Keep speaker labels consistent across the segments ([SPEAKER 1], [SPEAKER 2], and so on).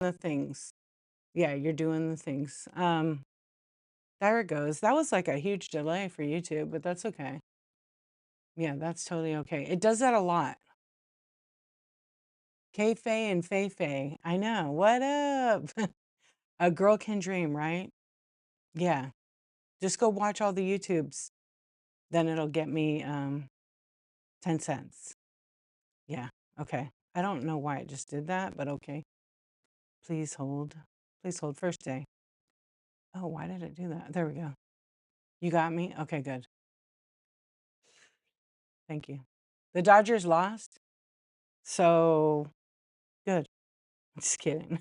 [SPEAKER 1] the things. Yeah, you're doing the things. There it goes. That was like a huge delay for YouTube, but that's okay. Yeah, that's totally okay. It does that a lot. K-Fay and Fei-Fei. I know. What up? A girl can dream, right? Yeah. Just go watch all the YouTubes. Then it'll get me 10 cents. Yeah. Okay. I don't know why it just did that, but okay. Please hold. Please hold. First day. Oh, why did it do that? There we go. You got me? Okay, good. Thank you. The Dodgers lost. So good. Just kidding.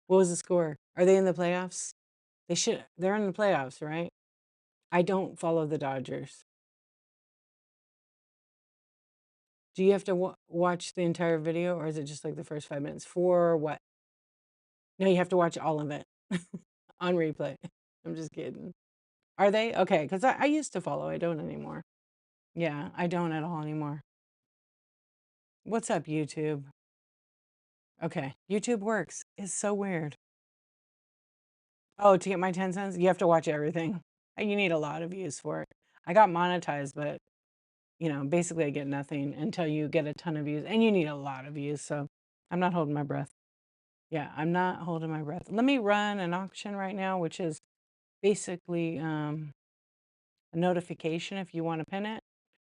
[SPEAKER 1] What was the score? Are they in the playoffs? They're in the playoffs, right? I don't follow the Dodgers. Do you have to watch the entire video or is it just like the first 5 minutes? For what? No, you have to watch all of it on replay. I'm just kidding. Are they? Okay, because I used to follow. I don't anymore. Yeah, I don't at all anymore. What's up, YouTube? Okay, YouTube works. It's so weird. Oh, to get my 10 cents, you have to watch everything. You need a lot of views for it. I got monetized, but basically I get nothing until you get a ton of views, and you need a lot of views. So I'm not holding my breath. Yeah, I'm not holding my breath. Let me run an auction right now, which is basically a notification if you want to pin it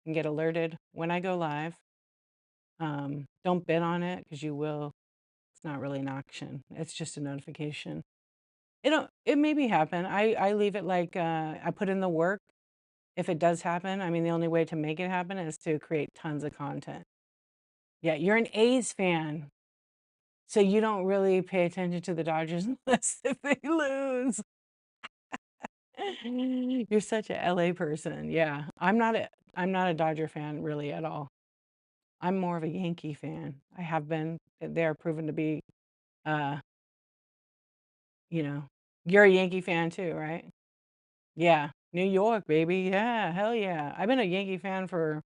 [SPEAKER 1] and get alerted when I go live. Don't bid on it because you will. It's not really an auction. It's just a notification. It maybe happen. I leave it like I put in the work. If it does happen, I mean, the only way to make it happen is to create tons of content. Yeah, you're an A's fan, so you don't really pay attention to the Dodgers unless if they lose. You're such a LA person. Yeah, I'm not a Dodger fan really at all. I'm more of a Yankee fan. I have been. They're proven to be, uh, you know, you're a Yankee fan too, right? Yeah, New York, baby. Yeah, hell yeah. I've been a Yankee fan for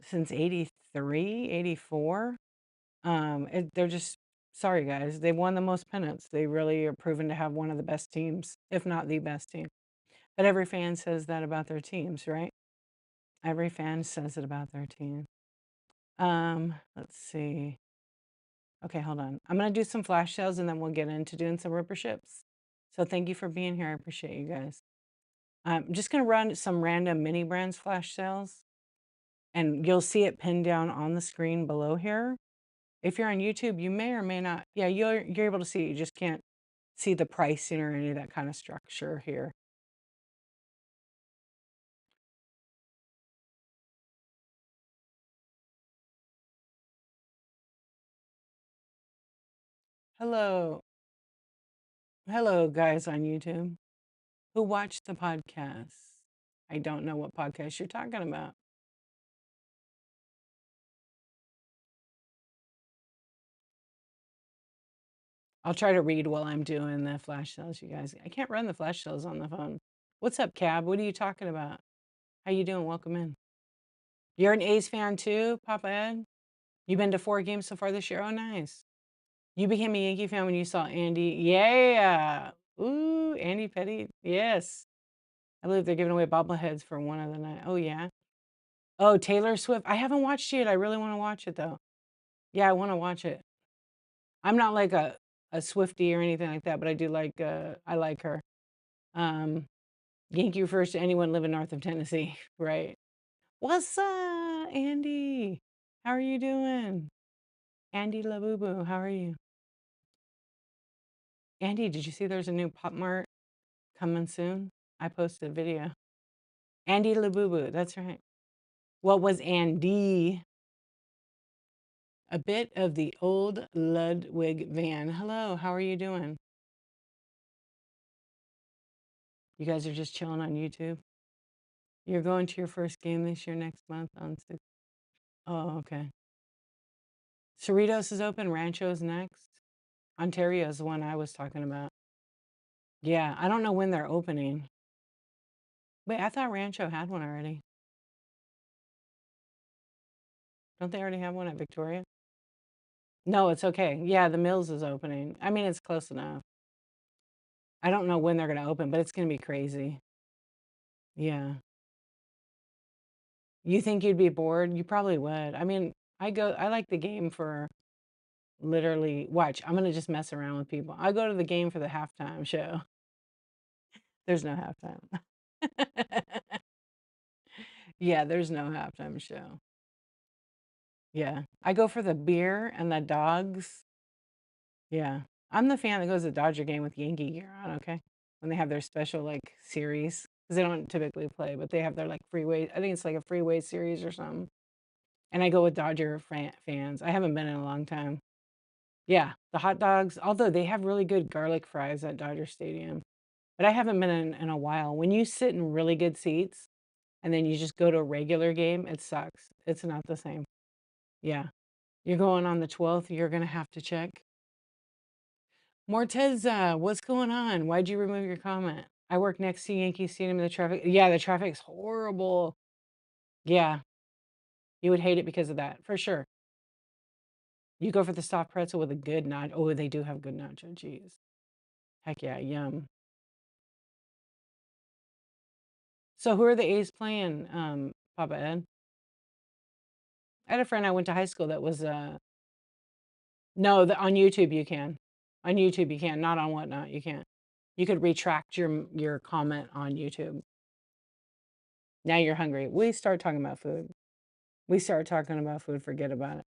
[SPEAKER 1] since 83, 84. They're just sorry guys. They won the most pennants. They really are proven to have one of the best teams, if not the best team. But every fan says that about their teams, right? Every fan says it about their team. Let's see. Okay, hold on. I'm gonna do some flash sales and then we'll get into doing some ripperships. So thank you for being here. I appreciate you guys. I'm just gonna run some random mini brands flash sales, and you'll see it pinned down on the screen below here. If you're on YouTube, you may or may not. Yeah, you're able to see it. You just can't see the pricing or any of that kind of structure here. Hello. Hello, guys on YouTube who watch the podcast. I don't know what podcast you're talking about. I'll try to read while I'm doing the flash sales, you guys. I can't run the flash sales on the phone. What's up, Cab? What are you talking about? How you doing? Welcome in. You're an A's fan too, Papa Ed? You've been to 4 games so far this year? Oh, nice. You became a Yankee fan when you saw Andy. Yeah. Ooh, Andy Petty. Yes. I believe they're giving away bobbleheads for one of the night. Oh, yeah. Oh, Taylor Swift. I haven't watched it. I really want to watch it though. Yeah, I want to watch it. I'm not like a Swiftie or anything like that, but I do like I like her. Um Yankee refers to anyone living north of Tennessee, right? What's up, Andy? How are you doing? Andy LaBoo, how are you? Andy, did you see there's a new Pop Mart coming soon? I posted a video. Andy LaBoo, that's right. What was Andy? A bit of the old Ludwig van. Hello, how are you doing? You guys are just chilling on YouTube? You're going to your first game this year next month on 6. Oh, okay. Cerritos is open. Rancho's next. Ontario's the one I was talking about. Yeah, I don't know when they're opening. Wait, I thought Rancho had one already. Don't they already have one at Victoria? No, it's okay. Yeah, the Mills is opening. I mean, it's close enough. I don't know when they're gonna open, but it's gonna be crazy. Yeah. You think you'd be bored? You probably would. I mean, I like the game for literally, watch, I'm gonna just mess around with people. I go to the game for the halftime show. There's no halftime. Yeah, there's no halftime show. Yeah. I go for the beer and the dogs. Yeah. I'm the fan that goes to the Dodger game with Yankee gear on, okay? When they have their special like series. Because they don't typically play, but they have their like freeway. I think it's like a freeway series or something. And I go with Dodger fans. I haven't been in a long time. Yeah, the hot dogs, although they have really good garlic fries at Dodger Stadium. But I haven't been in a while. When you sit in really good seats and then you just go to a regular game, it sucks. It's not the same. Yeah. You're going on the 12th, you're gonna have to check. Morteza, what's going on? Why'd you remove your comment? I work next to Yankee Stadium and the traffic. Yeah, the traffic's horrible. Yeah, you would hate it because of that, for sure. You go for the soft pretzel with a good nacho. Oh, they do have good nacho cheese. Heck yeah, yum. So who are the A's playing, Papa Ed? I had a friend I went to high school that was no, on YouTube you can. On YouTube you can, not on Whatnot, you can't. You could retract your comment on YouTube. Now you're hungry. We start talking about food. We start talking about food, forget about it.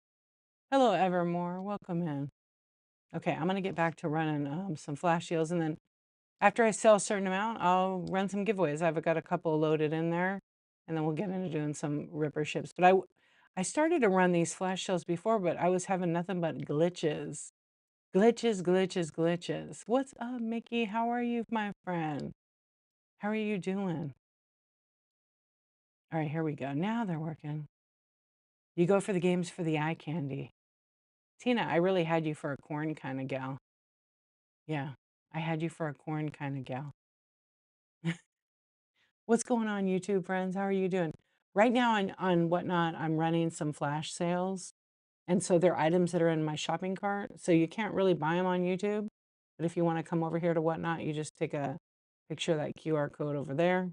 [SPEAKER 1] Hello, Evermore. Welcome in. Okay, I'm gonna get back to running some flash deals, and then after I sell a certain amount, I'll run some giveaways. I've got a couple loaded in there, and then we'll get into doing some ripper ships. But I started to run these flash sales before, but I was having nothing but glitches. Glitches, glitches, glitches. What's up, Mickey? How are you, my friend? How are you doing? All right, here we go. Now they're working. You go for the games for the eye candy. Tina, I really had you for a corn kind of gal. Yeah, I had you for a corn kind of gal. What's going on, YouTube friends? How are you doing? Right now on Whatnot, I'm running some flash sales. And so they're items that are in my shopping cart. So you can't really buy them on YouTube. But if you want to come over here to Whatnot, you just take a picture of that QR code over there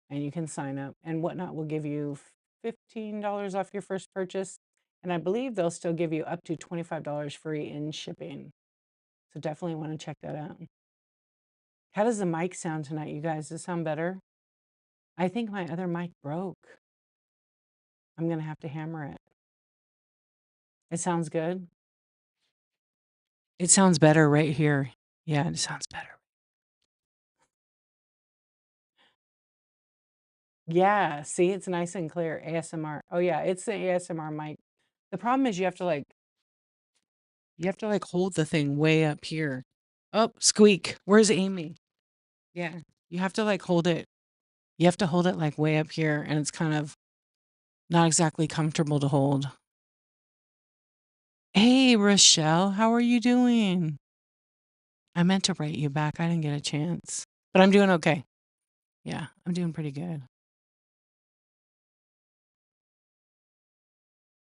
[SPEAKER 1] and you can sign up. And Whatnot will give you $15 off your first purchase. And I believe they'll still give you up to $25 free in shipping. So definitely want to check that out. How does the mic sound tonight, you guys? Does it sound better? I think my other mic broke. I'm going to have to hammer it. It sounds good. It sounds better right here. Yeah, it sounds better. Yeah, see, it's nice and clear. ASMR. Oh yeah, it's the ASMR mic. The problem is you have to like hold the thing way up here. Oh, squeak. Where's Amy? Yeah. You have to like hold it. You have to hold it like way up here and it's kind of not exactly comfortable to hold. Hey, Rochelle, how are you doing? I meant to write you back. I didn't get a chance. But I'm doing okay. Yeah, I'm doing pretty good.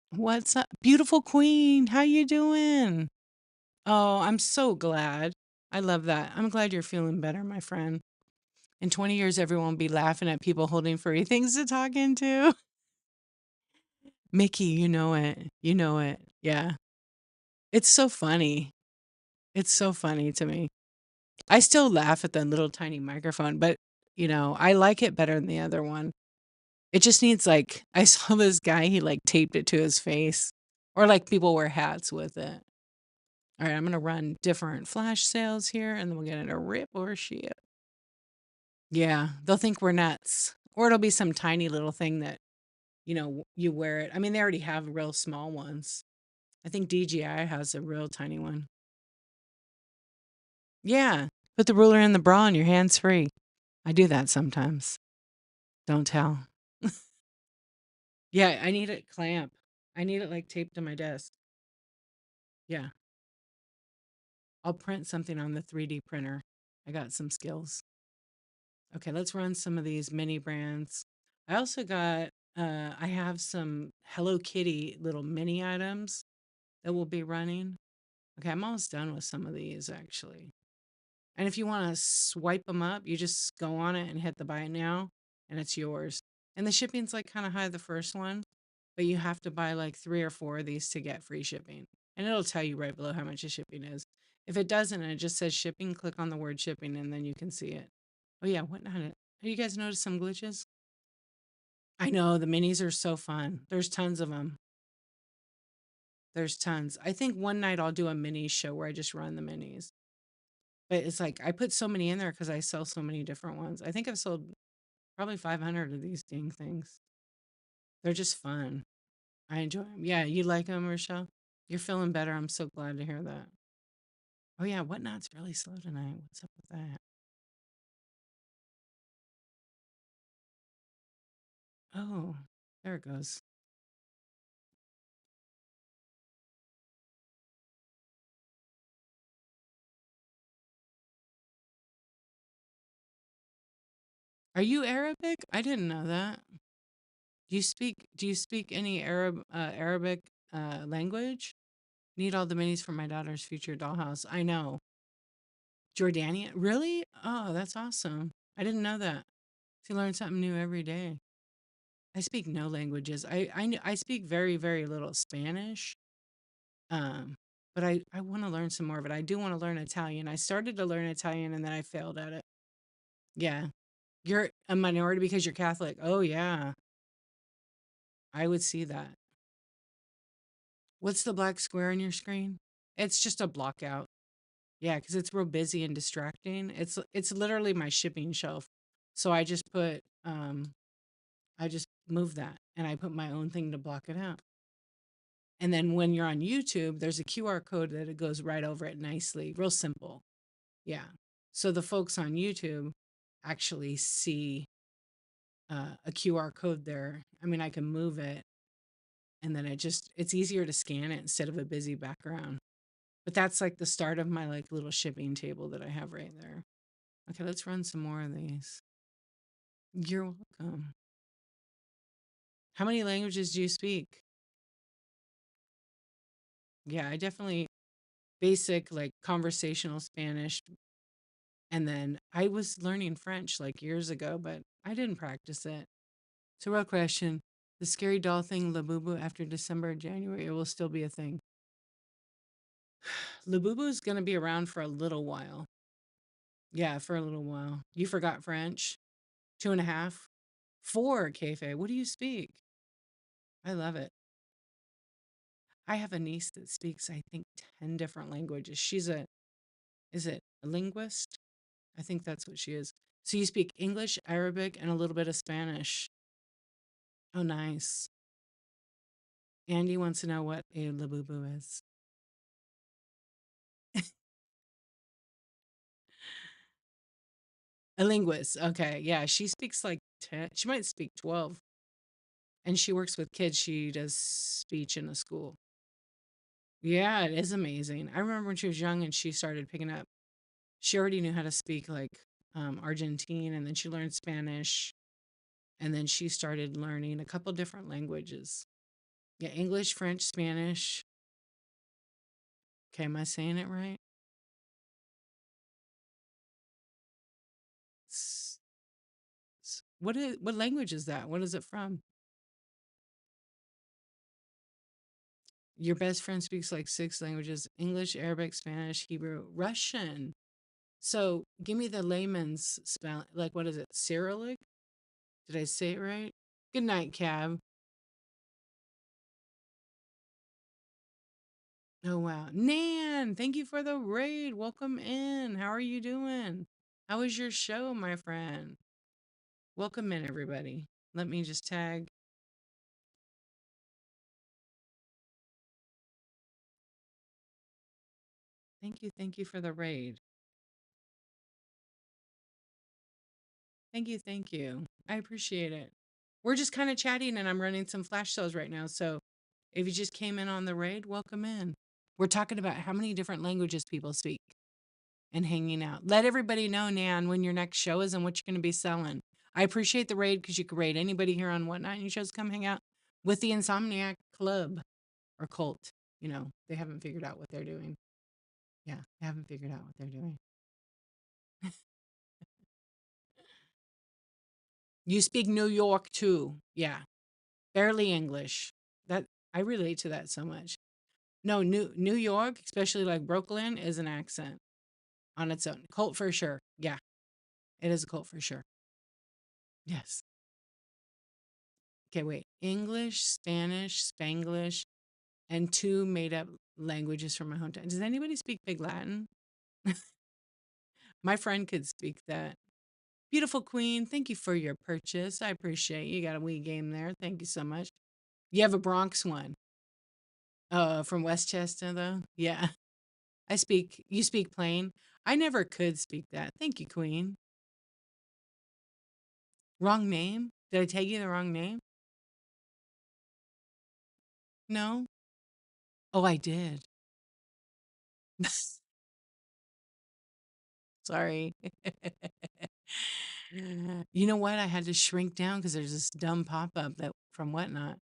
[SPEAKER 1] What's up? Beautiful queen. How you doing? Oh, I'm so glad. I love that. I'm glad you're feeling better, my friend. In 20 years, everyone will be laughing at people holding furry things to talk into. Mickey, you know it. You know it. Yeah. It's so funny. It's so funny to me. I still laugh at the little tiny microphone, but I like it better than the other one. It just needs like I saw this guy, he like taped it to his face. Or like people wear hats with it. All right, I'm gonna run different flash sales here and then we'll get into rip or ship. Yeah, they'll think we're nuts. Or it'll be some tiny little thing that, you wear it. I mean, they already have real small ones. I think DJI has a real tiny one. Yeah, put the ruler in the bra and your hands free. I do that sometimes. Don't tell. Yeah, I need it clamp. I need it like taped to my desk. Yeah. I'll print something on the 3D printer. I got some skills. Okay, let's run some of these mini brands. I also got I have some Hello Kitty little mini items that will be running. Okay, I'm almost done with some of these actually. And if you want to swipe them up, you just go on it and hit the buy it now, and it's yours. And the shipping's like kind of high the first one, but you have to buy like 3 or 4 of these to get free shipping. And it'll tell you right below how much the shipping is. If it doesn't and it just says shipping, click on the word shipping and then you can see it. Oh yeah, what not? Have you guys noticed some glitches? I know the minis are so fun. There's tons of them. There's tons. I think one night I'll do a mini show where I just run the minis. But it's like I put so many in there because I sell so many different ones. I think I've sold probably 500 of these dang things. They're just fun. I enjoy them. Yeah, you like them, Rochelle? You're feeling better. I'm so glad to hear that. Oh yeah, Whatnot's really slow tonight. What's up with that? Oh, there it goes. Are you Arabic? I didn't know that. Do you speak any Arabic language? Need all the minis for my daughter's future dollhouse. I know. Jordanian? Really? Oh, that's awesome. I didn't know that. You learn something new every day. I speak no languages. I speak very, very little Spanish. Um, but I want to learn some more of it. I do want to learn Italian. I started to learn Italian and then I failed at it. Yeah. You're a minority because you're Catholic. Oh yeah. I would see that. What's the black square on your screen? It's just a block out. Yeah, because it's real busy and distracting. It's literally my shipping shelf. So I just move that and I put my own thing to block it out. And then when you're on YouTube, there's a QR code that it goes right over it nicely, real simple. Yeah. So the folks on YouTube actually see a QR code there. I mean, I can move it and then it's easier to scan it instead of a busy background. But that's like the start of my like little shipping table that I have right there. Okay, let's run some more of these. You're welcome. How many languages do you speak? Yeah, I definitely basic like conversational Spanish. And then I was learning French like years ago, but I didn't practice it. So, real question, the scary doll thing, Labubu, after December or January, it will still be a thing. Labubu is going to be around for a little while. Yeah, for a little while. You forgot French? 2.5? 4, Kefe. What do you speak? I love it. I have a niece that speaks, I think, 10 different languages. Is it a linguist? I think that's what she is. So you speak English, Arabic, and a little bit of Spanish. Oh, nice. Andy wants to know what a labubu is. A linguist. Okay. Yeah. She speaks like 10. She might speak 12. And she works with kids. She does speech in a school. Yeah, it is amazing. I remember when she was young and she started picking up, she already knew how to speak like Argentine and then she learned Spanish. And then she started learning a couple different languages. Yeah, English, French, Spanish. Okay, am I saying it right? S- what language is that? What is it from? Your best friend speaks like 6 languages: English, Arabic, Spanish, Hebrew, Russian. So give me the layman's spell. Like, what is it? Cyrillic? Did I say it right? Good night, Cab. Oh, wow. Nan, thank you for the raid. Welcome in. How are you doing? How was your show, my friend? Welcome in, everybody. Let me just tag. Thank you. Thank you for the raid. Thank you. Thank you. I appreciate it. We're just kind of chatting and I'm running some flash sales right now. So if you just came in on the raid, welcome in. We're talking about how many different languages people speak and hanging out. Let everybody know, Nan, when your next show is and what you're going to be selling. I appreciate the raid because you can raid anybody here on Whatnot and you shows come hang out with the Insomniac Club or cult. they haven't figured out what they're doing. Yeah, they haven't figured out what they're doing. You speak New York too. Yeah, barely English. That I relate to that so much. No, New York, especially like Brooklyn, is an accent on its own. Cult for sure. Yeah, it is a cult for sure. Yes. Okay, wait. English, Spanish, Spanglish, and two made up languages from my hometown. Does anybody speak Big Latin? My friend could speak that. Beautiful queen, thank you for your purchase. I appreciate you. Got a wee game there. Thank you so much. You have a Bronx one. From Westchester though. Yeah. You speak plain. I never could speak that. Thank you, Queen. Wrong name? Did I tell you the wrong name? No? Oh, I did. Sorry. You know what? I had to shrink down because there's this dumb pop up that from Whatnot.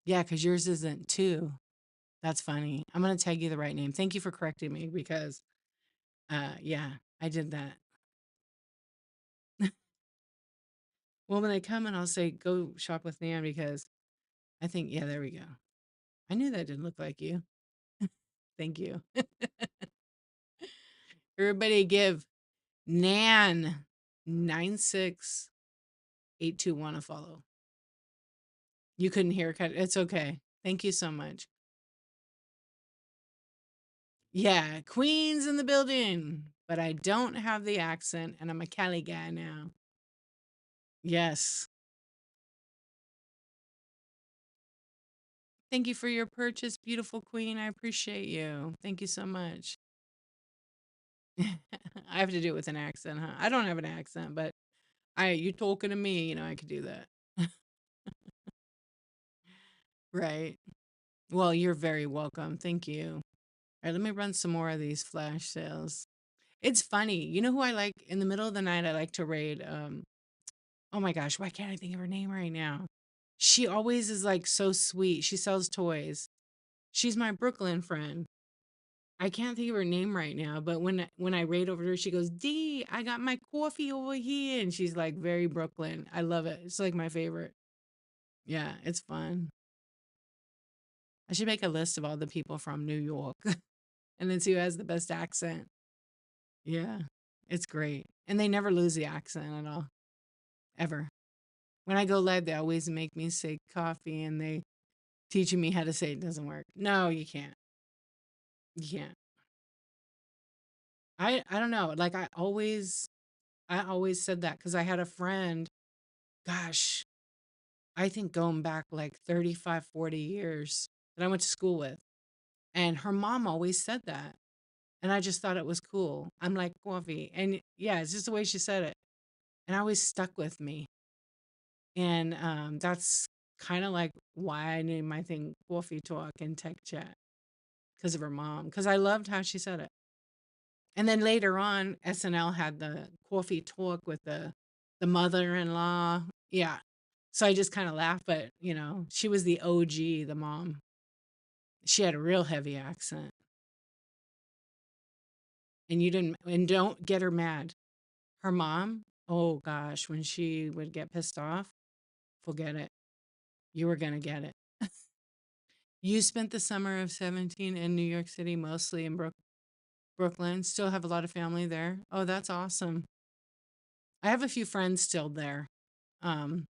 [SPEAKER 1] Yeah, because yours isn't too. That's funny. I'm gonna tag you the right name. Thank you for correcting me because yeah, I did that. Well, when they come and I'll say go shop with Nan because I think yeah, there we go. I knew that didn't look like you. Thank you. Everybody give Nan 96821 a follow. You couldn't hear cut. It's okay. Thank you so much. Yeah, Queen's in the building, but I don't have the accent and I'm a Cali guy now. Yes. Thank you for your purchase, beautiful queen. I appreciate you. Thank you so much. I have to do it with an accent, huh? I don't have an accent, but you talking to me, I could do that. Right. Well, you're very welcome. Thank you. All right, let me run some more of these flash sales. It's funny. You know who I like in the middle of the night? I like to raid. Oh my gosh, why can't I think of her name right now? She always is like so sweet. She sells toys. She's my Brooklyn friend. I can't think of her name right now, but when I raid over to her, she goes, "D, I got my coffee over here," and she's like very Brooklyn. I love it. It's like my favorite. Yeah, it's fun. I should make a list of all the people from New York, and then see who has the best accent. Yeah, it's great, and they never lose the accent at all, ever. When I go live, they always make me say coffee, and they teaching me how to say it doesn't work. No, you can't. You can't. I don't know. Like I always said that because I had a friend. Gosh, I think going back like 35, 40 years that I went to school with. And her mom always said that. And I just thought it was cool. I'm like, coffee. And yeah, it's just the way she said it. And I always stuck with me. And that's kind of like why I named my thing Coffee Talk and Tech Chat because of her mom. Because I loved how she said it. And then later on, SNL had the Coffee Talk with the mother-in-law. Yeah. So I just kind of laughed, but she was the OG, the mom. She had a real heavy accent. And you didn't and don't get her mad. Her mom, oh gosh, when she would get pissed off, forget it. You were gonna get it. You spent the summer of 17 in New York City, mostly in Brooklyn. Still have a lot of family there. Oh, that's awesome. I have a few friends still there. Um,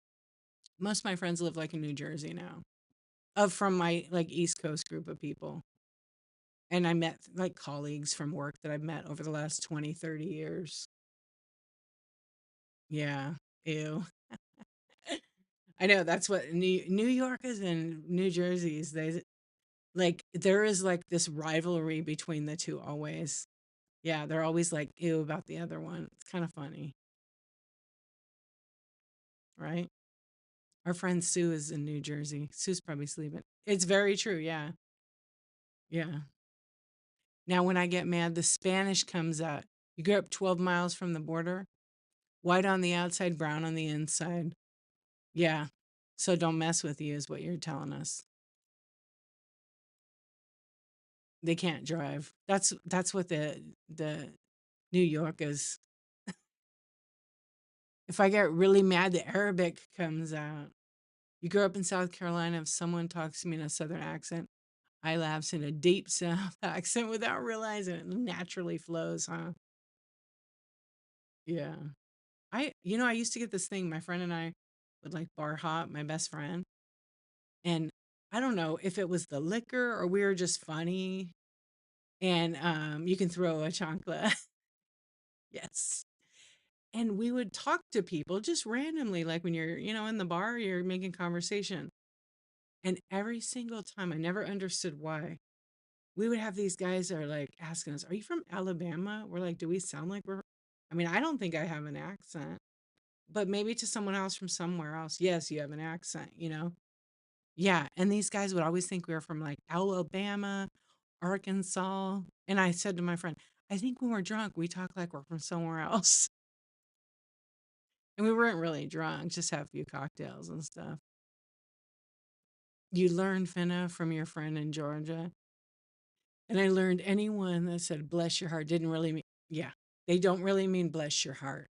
[SPEAKER 1] most of my friends live like in New Jersey now. Of from my like East Coast group of people. And I met like colleagues from work that I've met over the last 20, 30 years. Yeah. Ew. I know that's what New Yorkers and New Jerseys, they like there is like this rivalry between the two always. Yeah, they're always like ew about the other one. It's kind of funny, right? Our friend Sue is in New Jersey. Sue's probably sleeping. It's very true. Yeah. Yeah. Now, when I get mad, the Spanish comes out. You go up 12 miles from the border, white on the outside, brown on the inside. Yeah. So don't mess with you, is what you're telling us. They can't drive. That's what the New York is. If I get really mad, the Arabic comes out. You grew up in South Carolina. If someone talks to me in a Southern accent, I lapse in a deep South accent without realizing it. Naturally flows, huh? Yeah. I used to get this thing. My friend and I would like bar hop, my best friend. And I don't know if it was the liquor or we were just funny. And you can throw a chancla. Yes. And we would talk to people just randomly, like when you're, in the bar, you're making conversation. And every single time, I never understood why. We would have these guys that are like asking us, "Are you from Alabama?" We're like, "Do we sound like we're?" I mean, I don't think I have an accent, but maybe to someone else from somewhere else, yes, you have an accent. Yeah. And these guys would always think we were from like Alabama, Arkansas. And I said to my friend, "I think when we're drunk, we talk like we're from somewhere else." And we weren't really drunk, just have a few cocktails and stuff. You learned finna from your friend in Georgia. And I learned anyone that said bless your heart didn't really mean, yeah, they don't really mean bless your heart.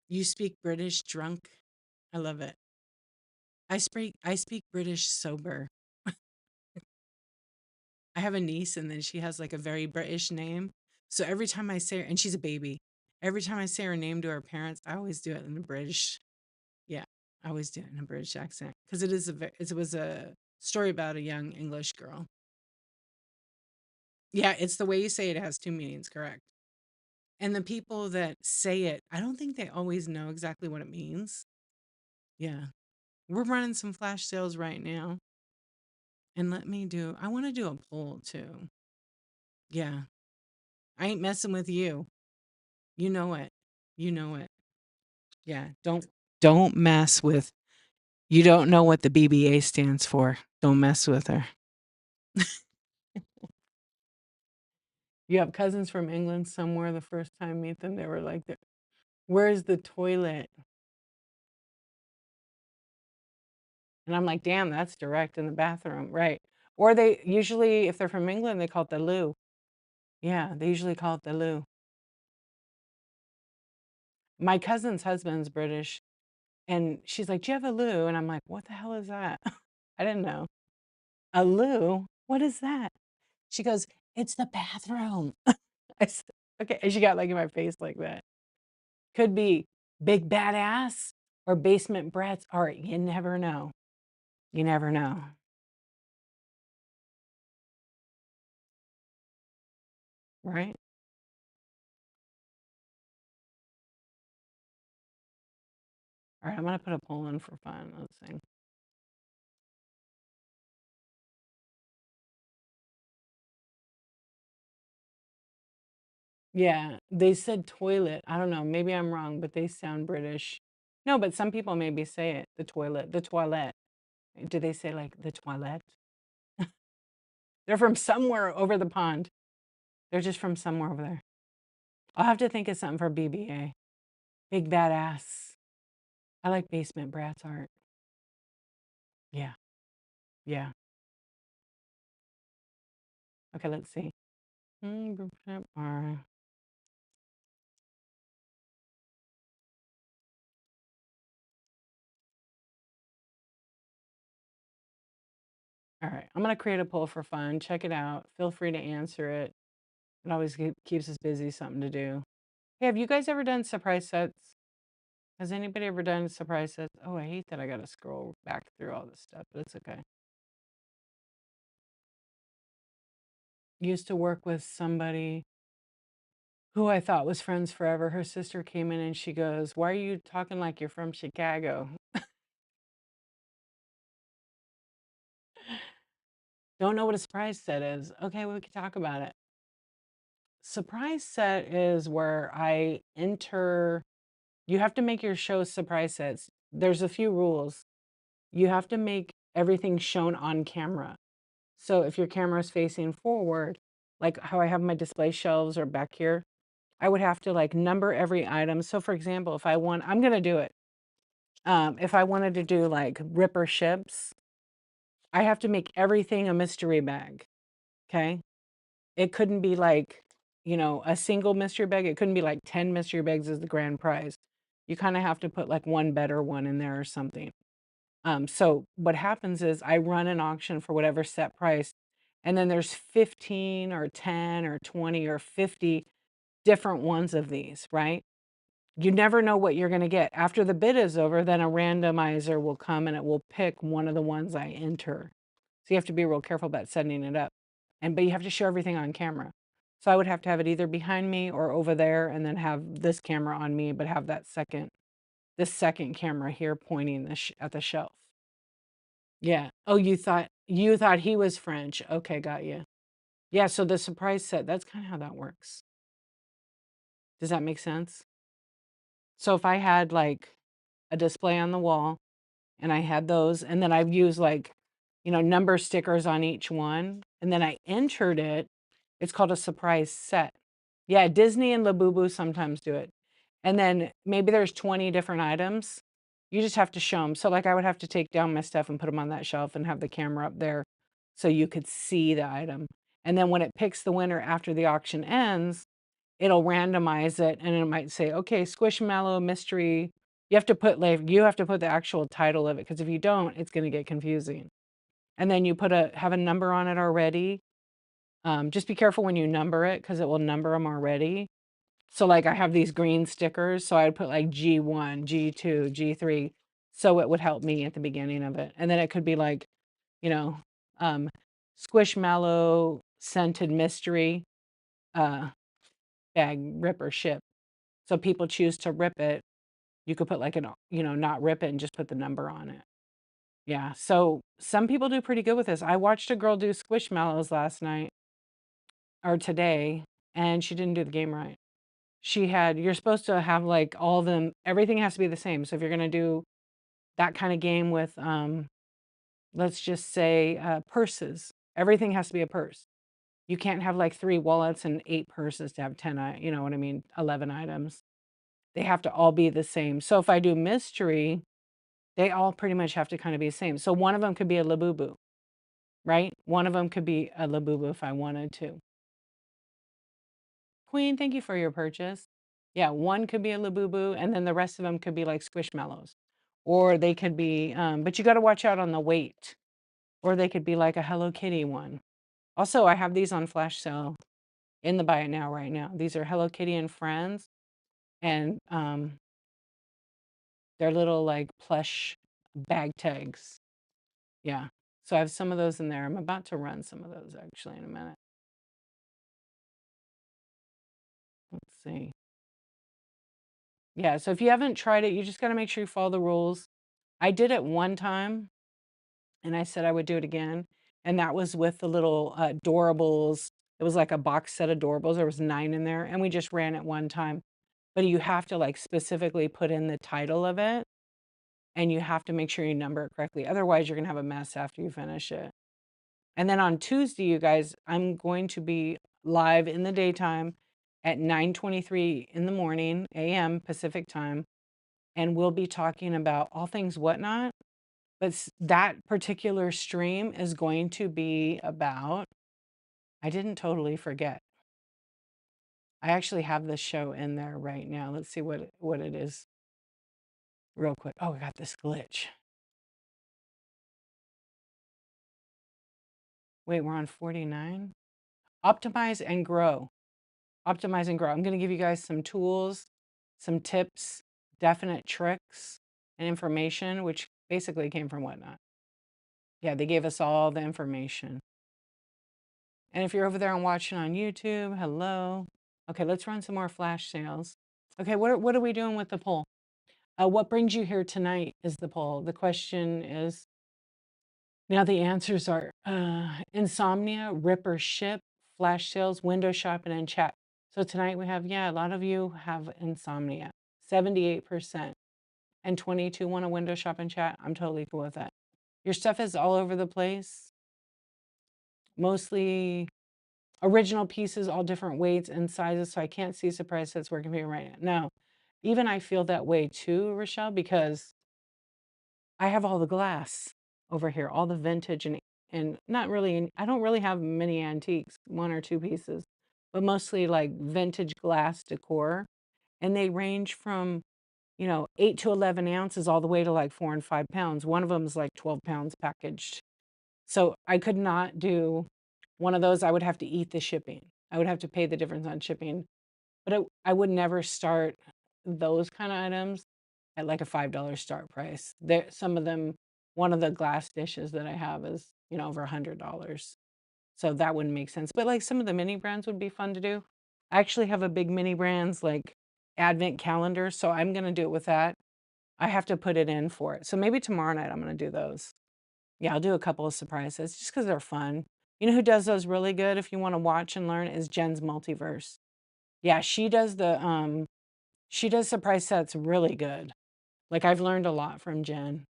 [SPEAKER 1] You speak British drunk. I love it. I speak British sober. I have a niece and then she has like a very British name. So every time I say her, and she's a baby, every time I say her name to her parents, I always do it in a British. Yeah, I always do it in a British accent because it was a story about a young English girl. Yeah, it's the way you say it has two meanings, correct? And the people that say it, I don't think they always know exactly what it means. Yeah. We're running some flash sales right now. And I want to do a poll too. Yeah. I ain't messing with you. You know it. You know it. Yeah. Don't mess with, you don't know what the BBA stands for. Don't mess with her. You have cousins from England somewhere. The first time I meet them, they were like, "Where's the toilet?" And I'm like, "Damn, that's direct in the bathroom." Right. Or they usually, if they're from England, they call it the loo. Yeah, they usually call it the loo. My cousin's husband's British, and she's like, "Do you have a loo?" And I'm like, "What the hell is that?" I didn't know. A loo? What is that? She goes, "It's the bathroom." I said, "Okay." And she got like in my face like that. Could be big badass or basement brats art. You never know. You never know. Right? All right, I'm gonna put a poll in for fun. Let's see. Yeah, they said toilet. I don't know. Maybe I'm wrong, but they sound British. No, but some people maybe say it. The toilet. The toilet. Do they say like the toilet? They're from somewhere over the pond. They're just from somewhere over there. I'll have to think of something for BBA. Big badass. I like basement brats art. Yeah. Yeah. Okay, let's see. All right. I'm gonna create a poll for fun. Check it out. Feel free to answer it. It always keeps us busy, something to do. Hey, have you guys ever done surprise sets? Has anybody ever done surprise sets? Oh, I hate that I gotta scroll back through all this stuff, but it's okay. Used to work with somebody who I thought was friends forever. Her sister came in and she goes, "Why are you talking like you're from Chicago?" Don't know what a surprise set is. Okay, we can talk about it. Surprise set is where I enter, you have to make your show surprise sets. There's a few rules. You have to make everything shown on camera. So if your camera is facing forward, like how I have my display shelves or back here, I would have to like number every item. So for example, if I want, I'm gonna do it. If I wanted to do like Ripper ships, I have to make everything a mystery bag. Okay. it couldn't be like, a single mystery bag. It couldn't be like 10 mystery bags as the grand prize. You kind of have to put like one better one in there or something. So what happens is I run an auction for whatever set price, and then there's 15 or 10 or 20 or 50 different ones of these, right? You never know what you're going to get. After the bid is over, then a randomizer will come and it will pick one of the ones I enter. So you have to be real careful about setting it up. But you have to show everything on camera. So I would have to have it either behind me or over there, and then have this camera on me, but have this second camera here pointing at the shelf. Yeah. Oh, you thought he was French. Okay, got you. Yeah, so the surprise set, that's kind of how that works. Does that make sense? So if I had like a display on the wall and I had those, and then I've used like, number stickers on each one, and then I entered it, it's called a surprise set. Yeah, Disney and Labubu sometimes do it. And then maybe there's 20 different items. You just have to show them. So like I would have to take down my stuff and put them on that shelf and have the camera up there so you could see the item. And then when it picks the winner after the auction ends, it'll randomize it, and it might say, okay, Squishmallow mystery. You have to put the actual title of it, because if you don't, it's going to get confusing. And then you have a number on it already. Just be careful when you number it, because it will number them already. So like I have these green stickers, so I'd put like G1, G2, G3, so it would help me at the beginning of it. And then it could be like, you know, um, Squishmallow scented mystery bag, rip or ship. So people choose to rip it. You could put like not rip it and just put the number on it. Yeah. So some people do pretty good with this. I watched a girl do Squishmallows last night or today, and she didn't do the game right. You're supposed to have like all of them, everything has to be the same. So if you're going to do that kind of game with, let's just say, purses, everything has to be a purse. You can't have like 3 wallets and 8 purses to have 10, you know what I mean, 11 items. They have to all be the same. So if I do mystery, they all pretty much have to kind of be the same. So one of them could be a Labubu, right? One of them could be a Labubu if I wanted to. Queen, thank you for your purchase. Yeah, one could be a Labubu, and then the rest of them could be like Squishmallows. Or they could be, but you got to watch out on the weight. Or they could be like a Hello Kitty one. Also, I have these on flash sale in the Buy It Now right now. These are Hello Kitty and Friends, and they're little like plush bag tags. Yeah. So I have some of those in there. I'm about to run some of those actually in a minute. Let's see. Yeah, so if you haven't tried it, you just got to make sure you follow the rules. I did it one time, and I said I would do it again. And that was with the little Doorables. It was like a box set of Doorables. There was 9 in there, and we just ran it one time. But you have to like specifically put in the title of it, and you have to make sure you number it correctly. Otherwise, you're going to have a mess after you finish it. And then on Tuesday, you guys, I'm going to be live in the daytime at 9:23 in the morning, a.m. Pacific time, and we'll be talking about all things whatnot. But that particular stream is going to be about, I didn't totally forget. I actually have the show in there right now. Let's see what it is real quick. Oh, I got this glitch. Wait, we're on 49? Optimize and grow. Optimize and grow. I'm going to give you guys some tools, some tips, definite tricks, and information, which basically came from Whatnot. Yeah, they gave us all the information. And if you're over there and watching on YouTube, hello. Okay, let's run some more flash sales. Okay, what are we doing with the poll? What brings you here tonight is the poll. The question is, now the answers are insomnia, rip or ship, flash sales, window shopping, and chat. So tonight we have, a lot of you have insomnia, 78%, and 22 want to window shop and chat. I'm totally cool with that. Your stuff is all over the place, mostly original pieces, all different weights and sizes, so I can't see surprise that's working for you right now. No, even I feel that way too, Rochelle, because I have all the glass over here, all the vintage and and not really, I don't really have many antiques, one or two pieces, but mostly like vintage glass decor. And they range from, 8 to 11 ounces all the way to like 4 and 5 pounds. One of them is like 12 pounds packaged. So I could not do one of those. I would have to eat the shipping. I would have to pay the difference on shipping. But I would never start those kind of items at like a $5 start price. Some of them, one of the glass dishes that I have is, over $100. So that wouldn't make sense. But like some of the mini brands would be fun to do. I actually have a big mini brands like advent calendar, so I'm gonna do it with that. I have to put it in for it. So maybe tomorrow night I'm gonna do those. Yeah, I'll do a couple of surprises just because they're fun. You know who does those really good if you want to watch and learn is Jen's Multiverse. Yeah, she does surprise sets really good. Like I've learned a lot from Jen.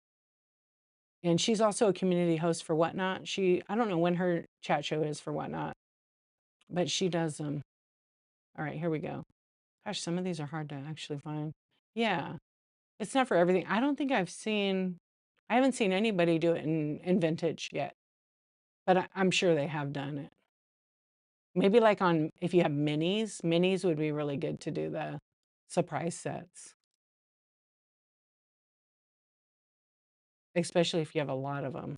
[SPEAKER 1] And she's also a community host for Whatnot. I don't know when her chat show is for Whatnot, but she does them. All right, here we go. Gosh, some of these are hard to actually find. Yeah, it's not for everything. I haven't seen anybody do it in vintage yet, but I'm sure they have done it. Maybe like if you have minis would be really good to do the surprise sets, especially if you have a lot of them.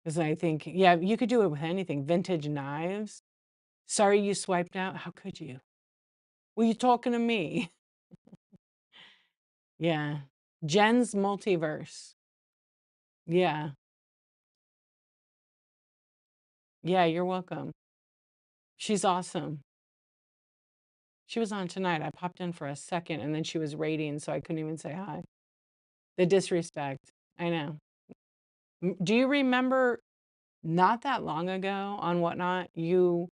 [SPEAKER 1] Because I think, yeah, you could do it with anything. Vintage knives. Sorry you swiped out. How could you? Were you talking to me? Yeah. Jen's Multiverse. Yeah. Yeah, you're welcome. She's awesome. She was on tonight. I popped in for a second and then she was raiding, so I couldn't even say hi. The disrespect. I know. Do you remember not that long ago on Whatnot, you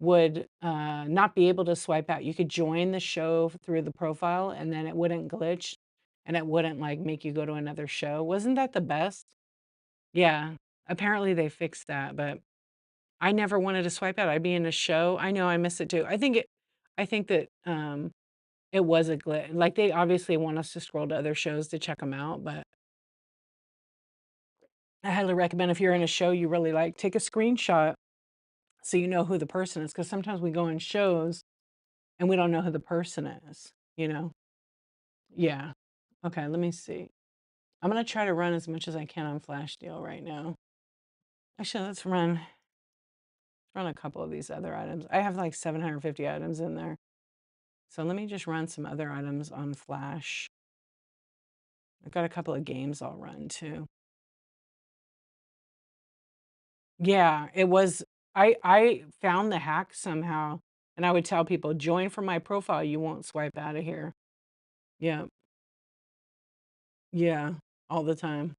[SPEAKER 1] would not be able to swipe out. You could join the show through the profile and then it wouldn't glitch and it wouldn't like make you go to another show. Wasn't that the best? Yeah. Apparently they fixed that, but I never wanted to swipe out. I'd be in a show. I know I miss it too. I think that it was a glitch. Like they obviously want us to scroll to other shows to check them out, but I highly recommend if you're in a show you really like, take a screenshot so you know who the person is. Because sometimes we go in shows and we don't know who the person is, you know? Yeah. Okay, let me see. I'm gonna try to run as much as I can on Flash Deal right now. Actually, let's run a couple of these other items. I have like 750 items in there. So let me just run some other items on Flash. I've got a couple of games I'll run too. Yeah, it was I found the hack somehow and I would tell people, join from my profile, you won't swipe out of here. Yeah. Yeah. All the time.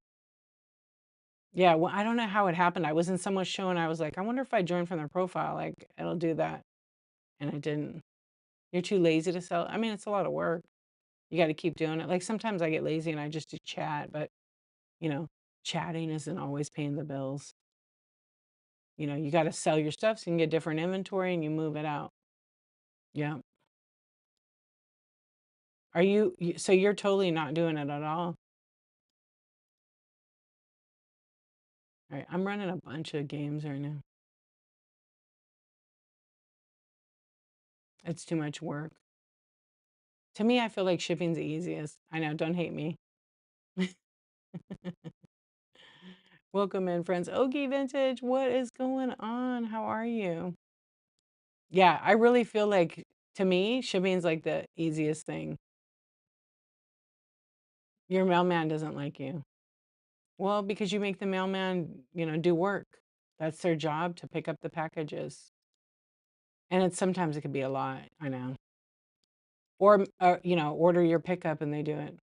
[SPEAKER 1] Yeah, well, I don't know how it happened. I was in someone's show and I was like, I wonder if I join from their profile, like it'll do that. And I didn't. You're too lazy to sell. I mean, it's a lot of work. You got to keep doing it. Like sometimes I get lazy and I just do chat, but you know, chatting isn't always paying the bills. You got to sell your stuff so you can get different inventory and you move it out. Yeah. So you're totally not doing it at all? All right, I'm running a bunch of games right now. It's too much work. To me, I feel like shipping's the easiest. I know, don't hate me. Welcome in, friends. Ogie Vintage, what is going on? How are you? Yeah, I really feel like, to me, shipping's like the easiest thing. Your mailman doesn't like you. Well, because you make the mailman, do work. That's their job, to pick up the packages. And sometimes it could be a lot, I know. Or, order your pickup and they do it.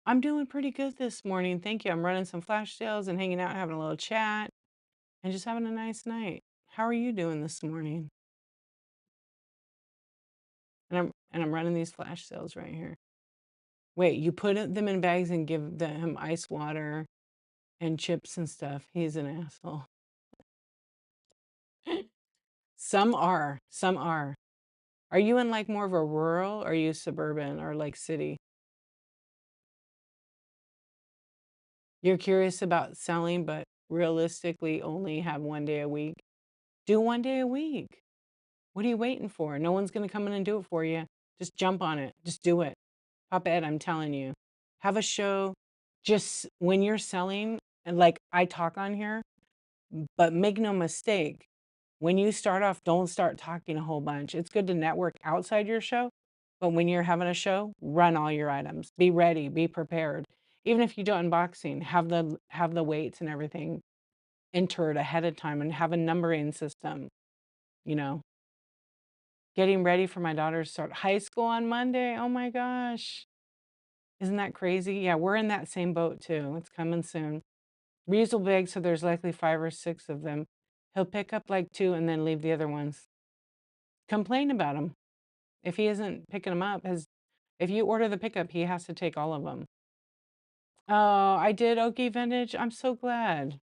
[SPEAKER 1] I'm doing pretty good this morning. Thank you. I'm running some flash sales and hanging out, having a little chat, and just having a nice night. How are you doing this morning? And I'm running these flash sales right here. Wait, you put them in bags and give him ice water and chips and stuff. He's an asshole. Some are. Some are. Are you in like more of a rural, or are you suburban or like city? You're curious about selling, but realistically only have 1 day a week, do 1 day a week. What are you waiting for? No one's going to come in and do it for you. Just jump on it. Just do it. Pop Ed, I'm telling you. Have a show. Just when you're selling, and like I talk on here, but make no mistake, when you start off, don't start talking a whole bunch. It's good to network outside your show, but when you're having a show, run all your items. Be ready, be prepared. Even if you do unboxing, have the weights and everything entered ahead of time and have a numbering system, you know. Getting ready for my daughter to start high school on Monday. Oh my gosh. Isn't that crazy? Yeah, we're in that same boat too. It's coming soon. Reeves will big, so there's likely 5 or 6 of them. He'll pick up like 2 and then leave the other ones. Complain about them. If he isn't picking them up, if you order the pickup, he has to take all of them. Oh, I did Okie Vintage. I'm so glad.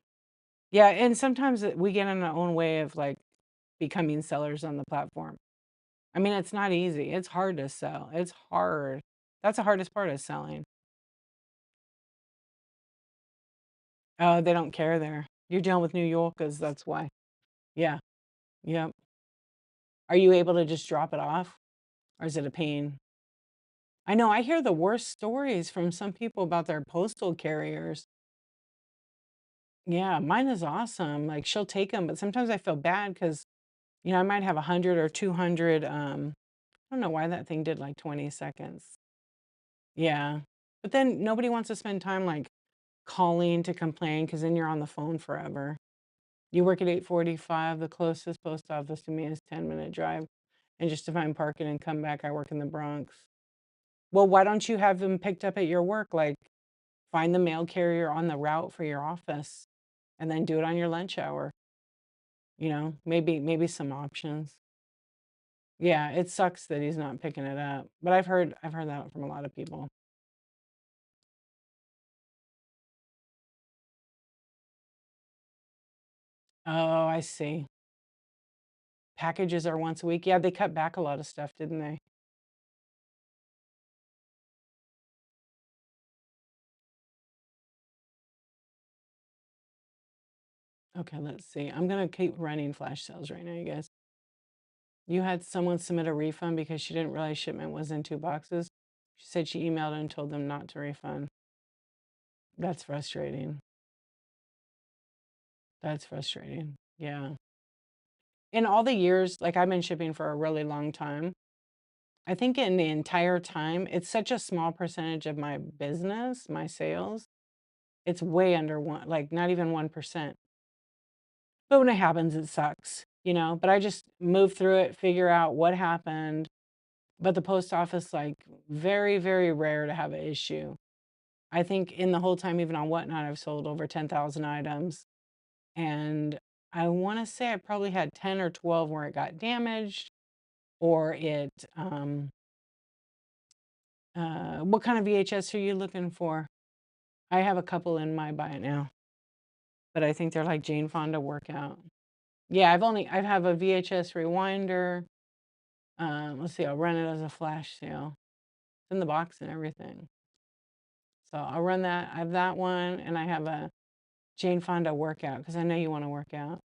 [SPEAKER 1] Yeah, and sometimes we get in our own way of like becoming sellers on the platform. I mean, it's not easy. It's hard to sell. It's hard. That's the hardest part of selling. Oh, they don't care there. You're dealing with New Yorkers, that's why. Yeah. Yep. Are you able to just drop it off? Or is it a pain? I know I hear the worst stories from some people about their postal carriers. Yeah, mine is awesome. Like she'll take them, but sometimes I feel bad because, I might have 100 or 200. I don't know why that thing did like 20 seconds. Yeah. But then nobody wants to spend time like calling to complain because then you're on the phone forever. You work at 8:45. The closest post office to me is 10-minute drive. And just to find parking and come back, I work in the Bronx. Well, why don't you have them picked up at your work? Like find the mail carrier on the route for your office and then do it on your lunch hour. Maybe some options. Yeah, it sucks that he's not picking it up. But I've heard that from a lot of people. Oh, I see. Packages are once a week. Yeah, they cut back a lot of stuff, didn't they? Okay, let's see. I'm gonna keep running flash sales right now, you guys. You had someone submit a refund because she didn't realize shipment was in 2 boxes. She said she emailed and told them not to refund. That's frustrating. That's frustrating. Yeah. In all the years, like I've been shipping for a really long time, I think in the entire time, it's such a small percentage of my business, my sales. It's way under one, like not even 1%. But when it happens, it sucks. But I just move through it, figure out what happened. But the post office, like, very, very rare to have an issue. I think in the whole time, even on Whatnot, I've sold over 10,000 items. And I want to say I probably had 10 or 12 where it got damaged or what kind of VHS are you looking for? I have a couple in my buy it now, but I think they're like Jane Fonda workout. Yeah, I have a VHS rewinder. Let's see, I'll run it as a flash sale. It's in the box and everything. So I'll run that. I have that one, and I have a Jane Fonda workout because I know you want to work out.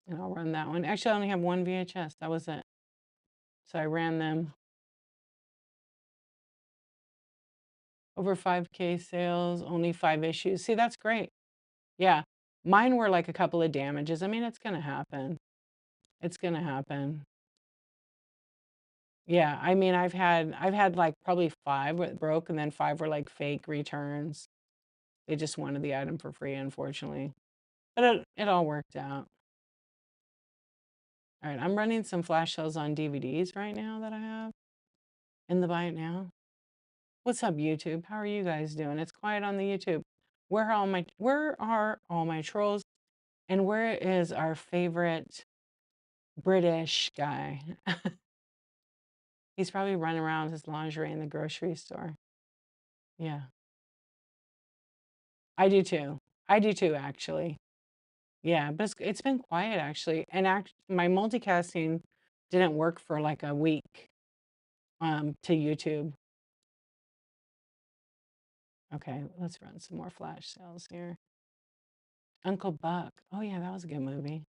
[SPEAKER 1] And I'll run that one. Actually, I only have one VHS. That was it. So I ran them. Over 5K sales, only 5 issues. See, that's great. Yeah. Mine were like a couple of damages. I mean, it's going to happen. It's going to happen. Yeah, I mean, I've had like probably 5 that broke and then 5 were like fake returns. They just wanted the item for free, unfortunately. But it all worked out. All right, I'm running some flash sales on DVDs right now that I have in the buy it now. What's up, YouTube? How are you guys doing? It's quiet on the YouTube. Where are all my trolls? And where is our favorite British guy? He's probably running around his lingerie in the grocery store. Yeah, I do too. I do too, actually. Yeah, but it's been quiet actually. And my multicasting didn't work for like a week to YouTube. Okay, let's run some more flash sales here. Uncle Buck. Oh yeah, that was a good movie.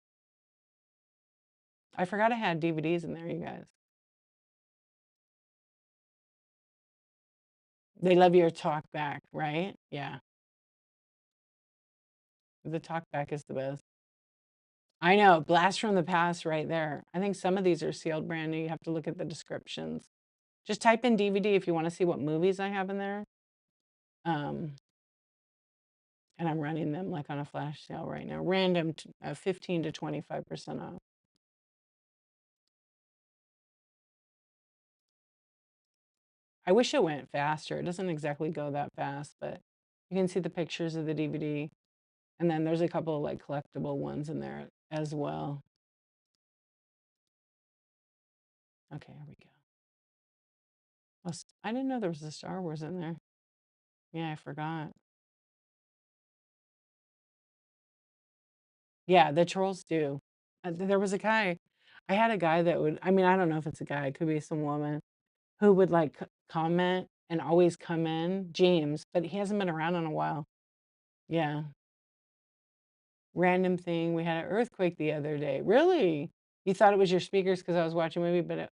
[SPEAKER 1] I forgot I had DVDs in there, you guys. They love your talk back, right? Yeah. The talk back is the best. I know, blast from the past right there. I think some of these are sealed brand new. You have to look at the descriptions. Just type in DVD if you want to see what movies I have in there. Um, and I'm running them like on a flash sale right now. Random 15 to 25% off. I wish it went faster. It doesn't exactly go that fast, but you can see the pictures of the DVD. And then there's a couple of like collectible ones in there as well. Okay, here we go. I didn't know there was a Star Wars in there. Yeah, I forgot. Yeah, the trolls do. There was a guy, I had a guy that would, I mean, I don't know if it's a guy, it could be some woman, who would like comment and always come in, James, but he hasn't been around in a while. Yeah. Random thing. We had an earthquake the other day. Really? You thought it was your speakers because I was watching a movie, but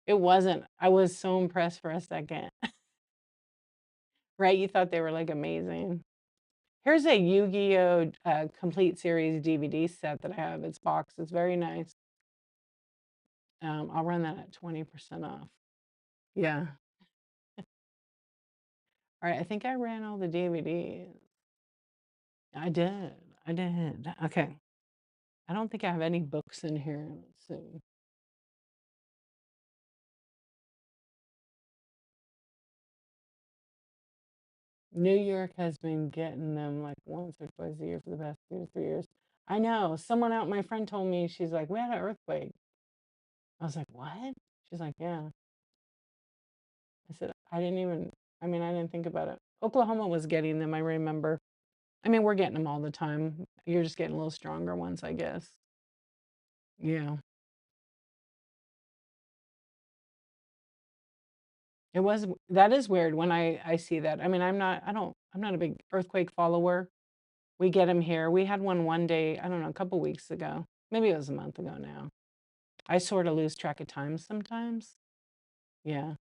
[SPEAKER 1] it wasn't. I was so impressed for a second. Right? You thought they were like amazing. Here's a Yu-Gi-Oh! Complete series DVD set that I have. It's boxed. It's very nice. I'll run that at 20% off. Yeah. All right. I think I ran all the DVDs. I did. I did. Okay. I don't think I have any books in here. Let's see. New York has been getting them like once or twice a year for the past 2 to 3 years. I know. Someone out, my friend told me, she's like, we had an earthquake. I was like, what? She's like, yeah. I said, I mean, I didn't think about it. Oklahoma was getting them, I remember. I mean, we're getting them all the time. You're just getting a little stronger ones, I guess. Yeah. That is weird when I see that. I mean, I'm not a big earthquake follower. We get them here. We had one day, I don't know, a couple weeks ago. Maybe it was a month ago now. I sort of lose track of time sometimes. Yeah.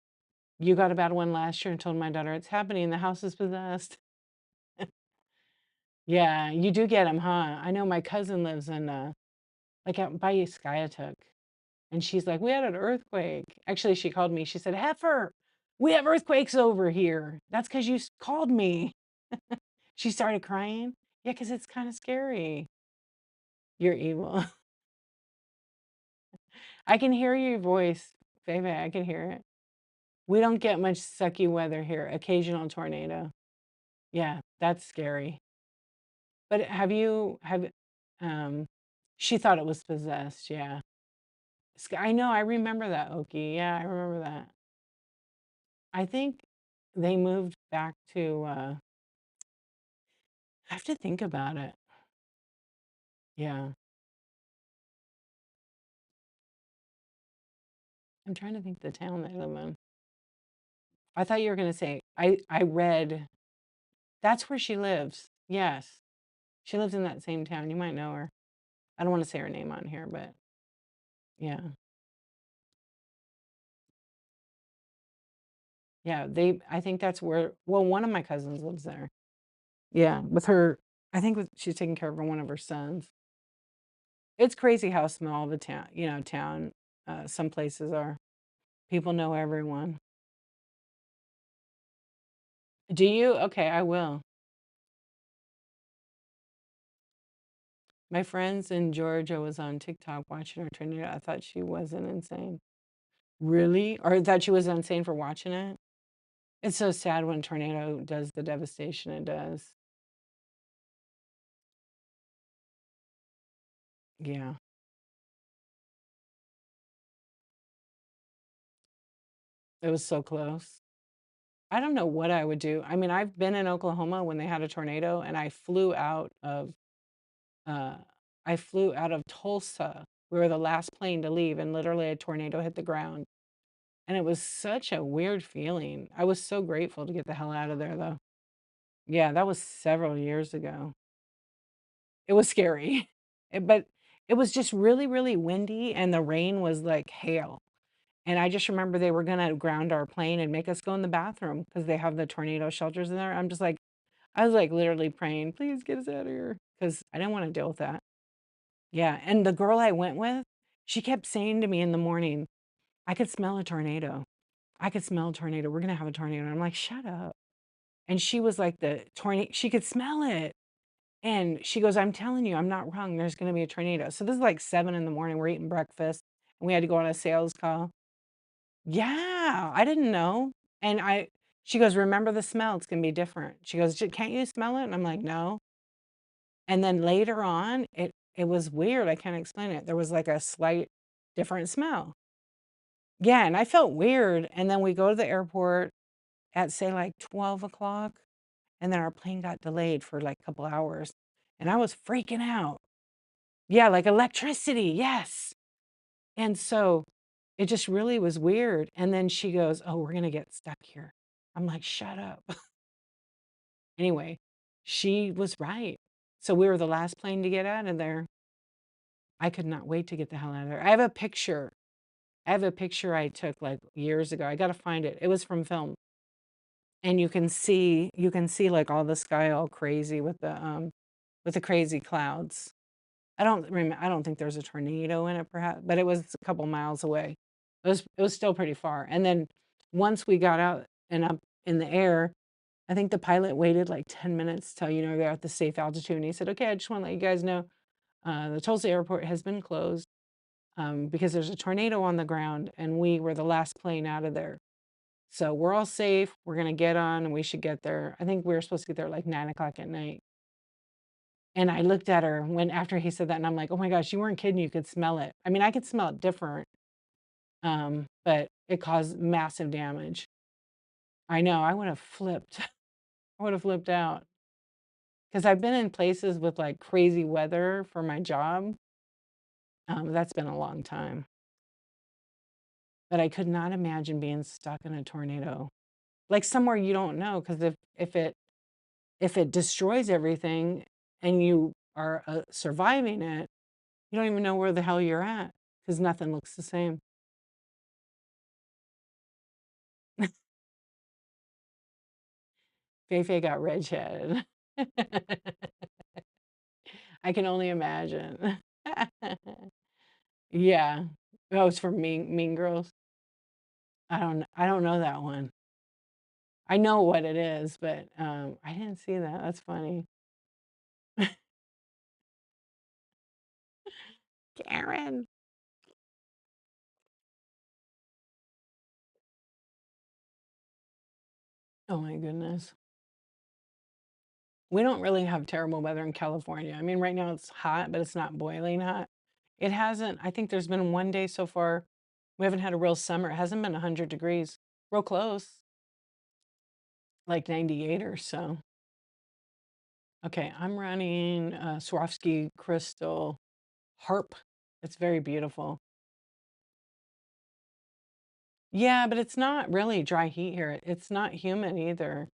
[SPEAKER 1] You got a bad one last year and told my daughter, it's happening. The house is possessed. Yeah, you do get them, huh? I know my cousin lives in, like out by Skiatook. And she's like, we had an earthquake. Actually, she called me. She said, Heifer, we have earthquakes over here. That's because you called me. She started crying. Yeah, because it's kind of scary. You're evil. I can hear your voice, Fave. I can hear it. We don't get much sucky weather here. Occasional tornado. Yeah, that's scary. But um she thought it was possessed, yeah. I know, I remember that, Okie. Yeah, I remember that. I think they moved back to I have to think about it. Yeah. I'm trying to think the town they live in. I thought you were gonna say I read that's where she lives. Yes. She lives in that same town. You might know her. I don't want to say her name on here, but yeah. Yeah, I think that's where, well, one of my cousins lives there. Yeah, with her, I think she's taking care of one of her sons. It's crazy how small the town, some places are. People know everyone. Do you? Okay, I will. My friends in Georgia was on TikTok watching her tornado. I thought she wasn't insane. Really? Or I thought she was insane for watching it? It's so sad when a tornado does the devastation it does. Yeah, it was so close. I don't know what I would do. I mean, I've been in Oklahoma when they had a tornado, and uh, I flew out of Tulsa. We were the last plane to leave, and literally a tornado hit the ground. And it was such a weird feeling. I was so grateful to get the hell out of there, though. Yeah, that was several years ago. It was scary. But it was just really, really windy and the rain was like hail. And I just remember they were gonna ground our plane and make us go in the bathroom because they have the tornado shelters in there. I'm just like I was like literally praying, "Please get us out of here," because I didn't wanna deal with that. Yeah, and the girl I went with, she kept saying to me in the morning, "I could smell a tornado. I could smell a tornado. We're gonna have a tornado." And I'm like, "Shut up." And she was like the tornado she could smell it. And she goes, "I'm telling you, I'm not wrong. There's gonna be a tornado." So this is like 7 in the morning. We're eating breakfast and we had to go on a sales call. Yeah, I didn't know. And she goes, "Remember the smell. It's gonna be different." She goes, Can't you smell it?" And I'm like, "No." And then later on, it was weird. I can't explain it. There was like a slight different smell. Yeah, and I felt weird. And then we go to the airport at say like 12 o'clock, and then our plane got delayed for like a couple hours. And I was freaking out. Yeah, like electricity, yes. And so it just really was weird. And then she goes, "Oh, we're gonna get stuck here." I'm like, "Shut up." Anyway, she was right. So we were the last plane to get out of there. I could not wait to get the hell out of there. I have a picture. I have a picture I took like years ago. I gotta find it. It was from film. And you can see like all the sky all crazy with the crazy clouds. I don't think there's a tornado in it perhaps, but it was a couple miles away. It was still pretty far. And then once we got out and up in the air, I think the pilot waited like 10 minutes till, they're at the safe altitude. And he said, "Okay, I just want to let you guys know the Tulsa airport has been closed because there's a tornado on the ground and we were the last plane out of there. So we're all safe. We're going to get on and we should get there." I think we were supposed to get there like 9 o'clock at night. And I looked at her when after he said that, and I'm like, "Oh my gosh, you weren't kidding, you could smell it." I mean, I could smell it different, but it caused massive damage. I know, I would have flipped. I would have flipped out because 'cause I've been in places with, like, crazy weather for my job. That's been a long time, but I could not imagine being stuck in a tornado, like, somewhere you don't know, because if it destroys everything and you are, surviving it, you don't even know where the hell you're at because nothing looks the same. Feifei got ridgehead. I can only imagine. Yeah. Oh, it's from Mean Girls? I don't know that one. I know what it is, but, I didn't see that. That's funny. Karen. Oh my goodness. We don't really have terrible weather in California. I mean, right now it's hot, but it's not boiling hot. It hasn't I think there's been one day so far we haven't had a real summer. It hasn't been 100 degrees. Real close, like 98 or so. Okay, I'm running Swarovski crystal harp. It's very beautiful. Yeah, but it's not really dry heat here. It's not humid either.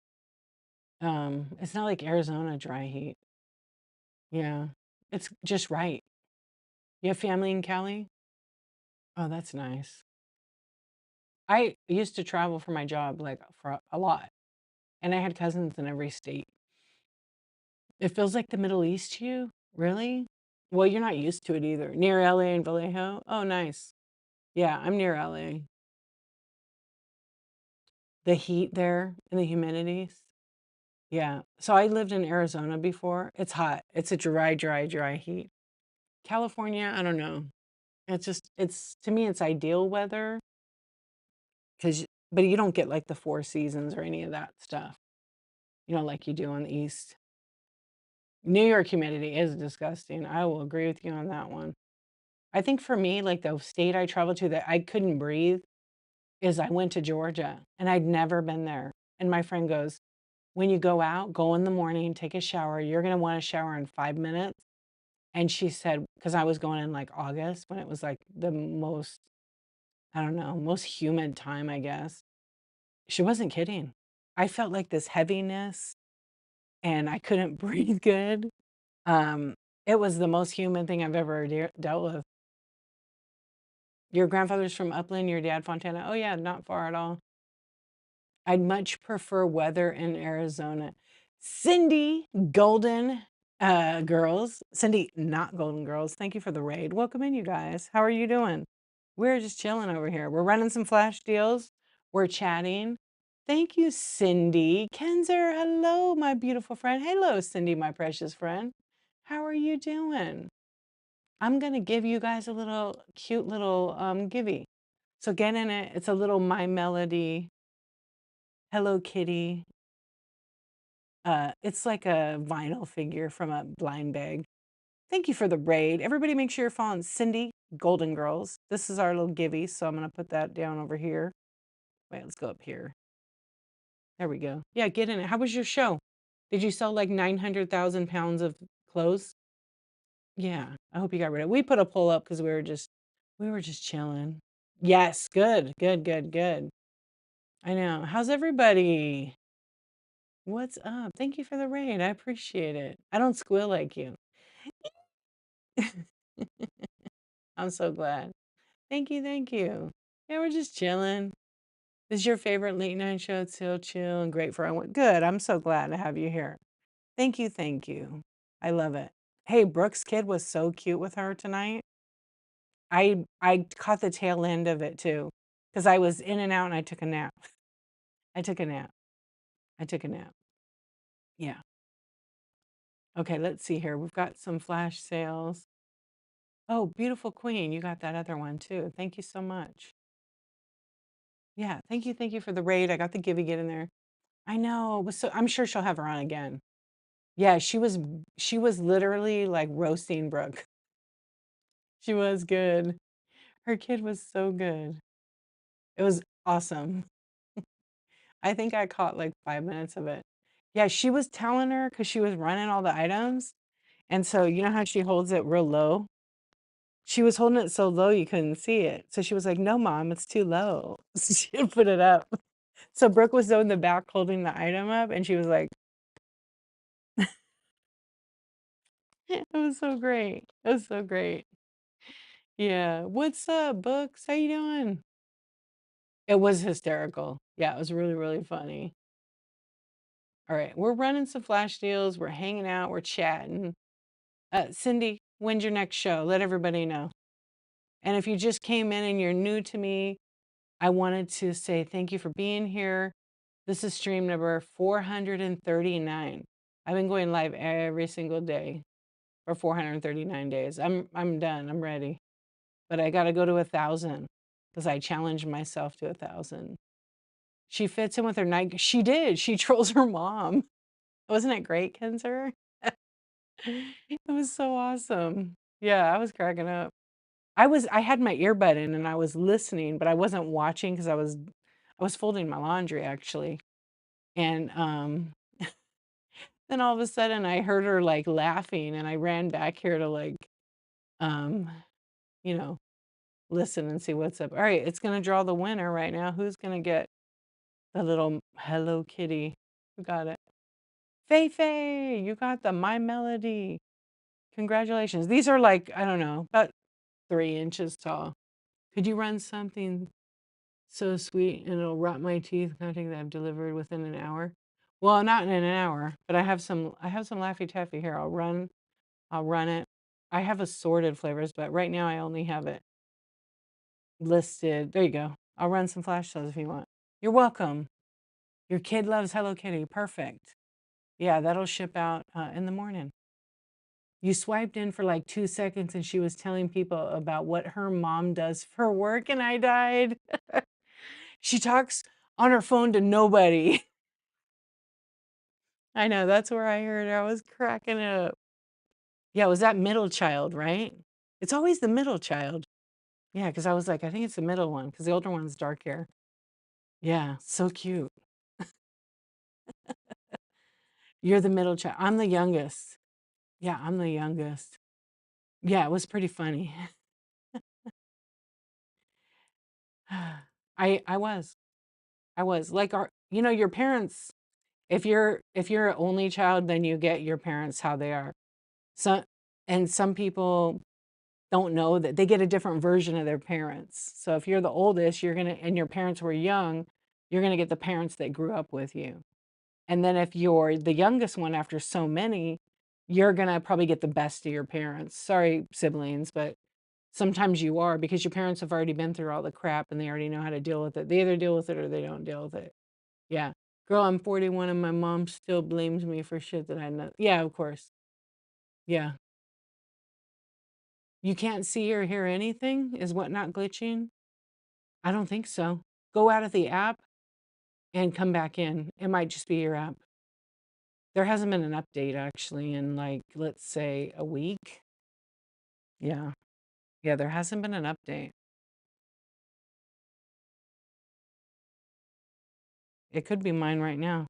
[SPEAKER 1] It's not like Arizona dry heat. Yeah, it's just right. You have family in Cali? Oh, that's nice. I used to travel for my job like for a lot, and I had cousins in every state. It feels like the Middle East to you? Really? Well, you're not used to it either. Near LA and Vallejo? Oh, nice. Yeah, I'm near LA. The heat there and the humidities. Yeah. So I lived in Arizona before. It's hot. It's a dry, dry, dry heat. California, I don't know. It's to me, it's ideal weather but you don't get like the four seasons or any of that stuff, like you do on the East. New York humidity is disgusting. I will agree with you on that one. I think for me, like the state I traveled to that I couldn't breathe is I went to Georgia and I'd never been there. And my friend goes, "When you go out, go in the morning, take a shower. You're going to want to shower in 5 minutes." And she said, because I was going in like August when it was like the most, I don't know, most humid time, I guess. She wasn't kidding. I felt like this heaviness. and I couldn't breathe good. Um, it was the most human thing I've ever dealt with. Your grandfather's from Upland, your dad Fontana. Oh yeah, not far at all. I'd much prefer weather in Arizona. Cindy, Golden Girls. Cindy, not Golden Girls. Thank you for the raid. Welcome in, you guys. How are you doing? We're just chilling over here. We're running some flash deals. We're chatting. Thank you, Cindy. Kenzer, hello, my beautiful friend. Hello, Cindy, my precious friend. How are you doing? I'm going to give you guys a little cute little givey. So get in it. It's a little My Melody Hello Kitty. It's like a vinyl figure from a blind bag. Thank you for the raid. Everybody make sure you're following Cindy Golden Girls. This is our little givey, so I'm going to put that down over here. Wait, let's go up here. There we go. Yeah, get in it. How was your show? Did you sell like 900,000 pounds of clothes? Yeah, I hope you got rid of it. We put a poll up because we were just chilling. Yes, good, good, good, good. I know. How's everybody? What's up? Thank you for the raid. I appreciate it. I don't squeal like you. I'm so glad. Thank you, thank you. Yeah, we're just chilling. This is your favorite late night show. It's so chill and great for everyone. Good. I'm so glad to have you here. Thank you, thank you. I love it. Hey, Brooke's kid was so cute with her tonight. I caught the tail end of it too, because I was in and out and I took a nap. I took a nap. I took a nap. Yeah. Okay, let's see here. We've got some flash sales. Oh, beautiful queen. You got that other one too. Thank you so much. Yeah, thank you for the raid. I got the givey get in there. I know. It was so I'm sure she'll have her on again. Yeah, she was literally like roasting Brooke. She was good. Her kid was so good. It was awesome. I think I caught like 5 minutes of it. Yeah, she was telling her because she was running all the items. And so you know how she holds it real low? She was holding it so low you couldn't see it. So she was like, no, mom, it's too low. So she had put it up. So Brooke was in the back holding the item up and she was like, it was so great. It was so great. Yeah. What's up, Books? How you doing? It was hysterical. Yeah, it was really, really funny. All right, we're running some flash deals. We're hanging out. We're chatting. Cindy, when's your next show? Let everybody know. And if you just came in and you're new to me, I wanted to say thank you for being here. This is stream number 439. I've been going live every single day for 439 days. I'm done. I'm ready. But I got to go to 1,000 because I challenged myself to 1,000. She fits in with her night. She did. She trolls her mom. Wasn't it great, Kenzer? It was so awesome. Yeah, I was cracking up. I had my earbud in and I was listening, but I wasn't watching because I was folding my laundry actually. And then all of a sudden I heard her like laughing and I ran back here to like um, you know, listen and see what's up. All right, it's gonna draw the winner right now. Who's gonna get the little Hello Kitty? Who got it? Fei Fei, you got the My Melody. Congratulations. These are like, I don't know, about 3 inches tall. Could you run something so sweet and it'll rot my teeth counting that I've delivered within an hour? Well, not in an hour, but I have some Laffy Taffy here. I'll run it. I have assorted flavors, but right now I only have it listed. There you go. I'll run some flash sales if you want. You're welcome. Your kid loves Hello Kitty. Perfect. Yeah, that'll ship out in the morning. You swiped in for like 2 seconds and she was telling people about what her mom does for work and I died. She talks on her phone to nobody. I know, that's where I heard her. I was cracking up. Yeah, it was that middle child, right? It's always the middle child. Yeah, because I was like, I think it's the middle one because the older one's dark hair. Yeah, so cute. You're the middle child. I'm the youngest. Yeah, I'm the youngest. Yeah, it was pretty funny. I was. I was like our, you know, your parents, If you're an only child, then you get your parents how they are. Some and some people don't know that they get a different version of their parents. So if you're the oldest, and your parents were young, you're gonna get the parents that grew up with you. And then if you're the youngest one after so many, you're gonna probably get the best of your parents. Sorry, siblings, but sometimes you are because your parents have already been through all the crap and they already know how to deal with it. They either deal with it or they don't deal with it. Yeah. Girl, I'm 41 and my mom still blames me for shit that I know. Yeah, of course. Yeah. You can't see or hear anything? Is what not glitching? I don't think so. Go out of the app and come back in. It might just be your app. There hasn't been an update actually in like, let's say a week. Yeah. Yeah, there hasn't been an update. It could be mine right now.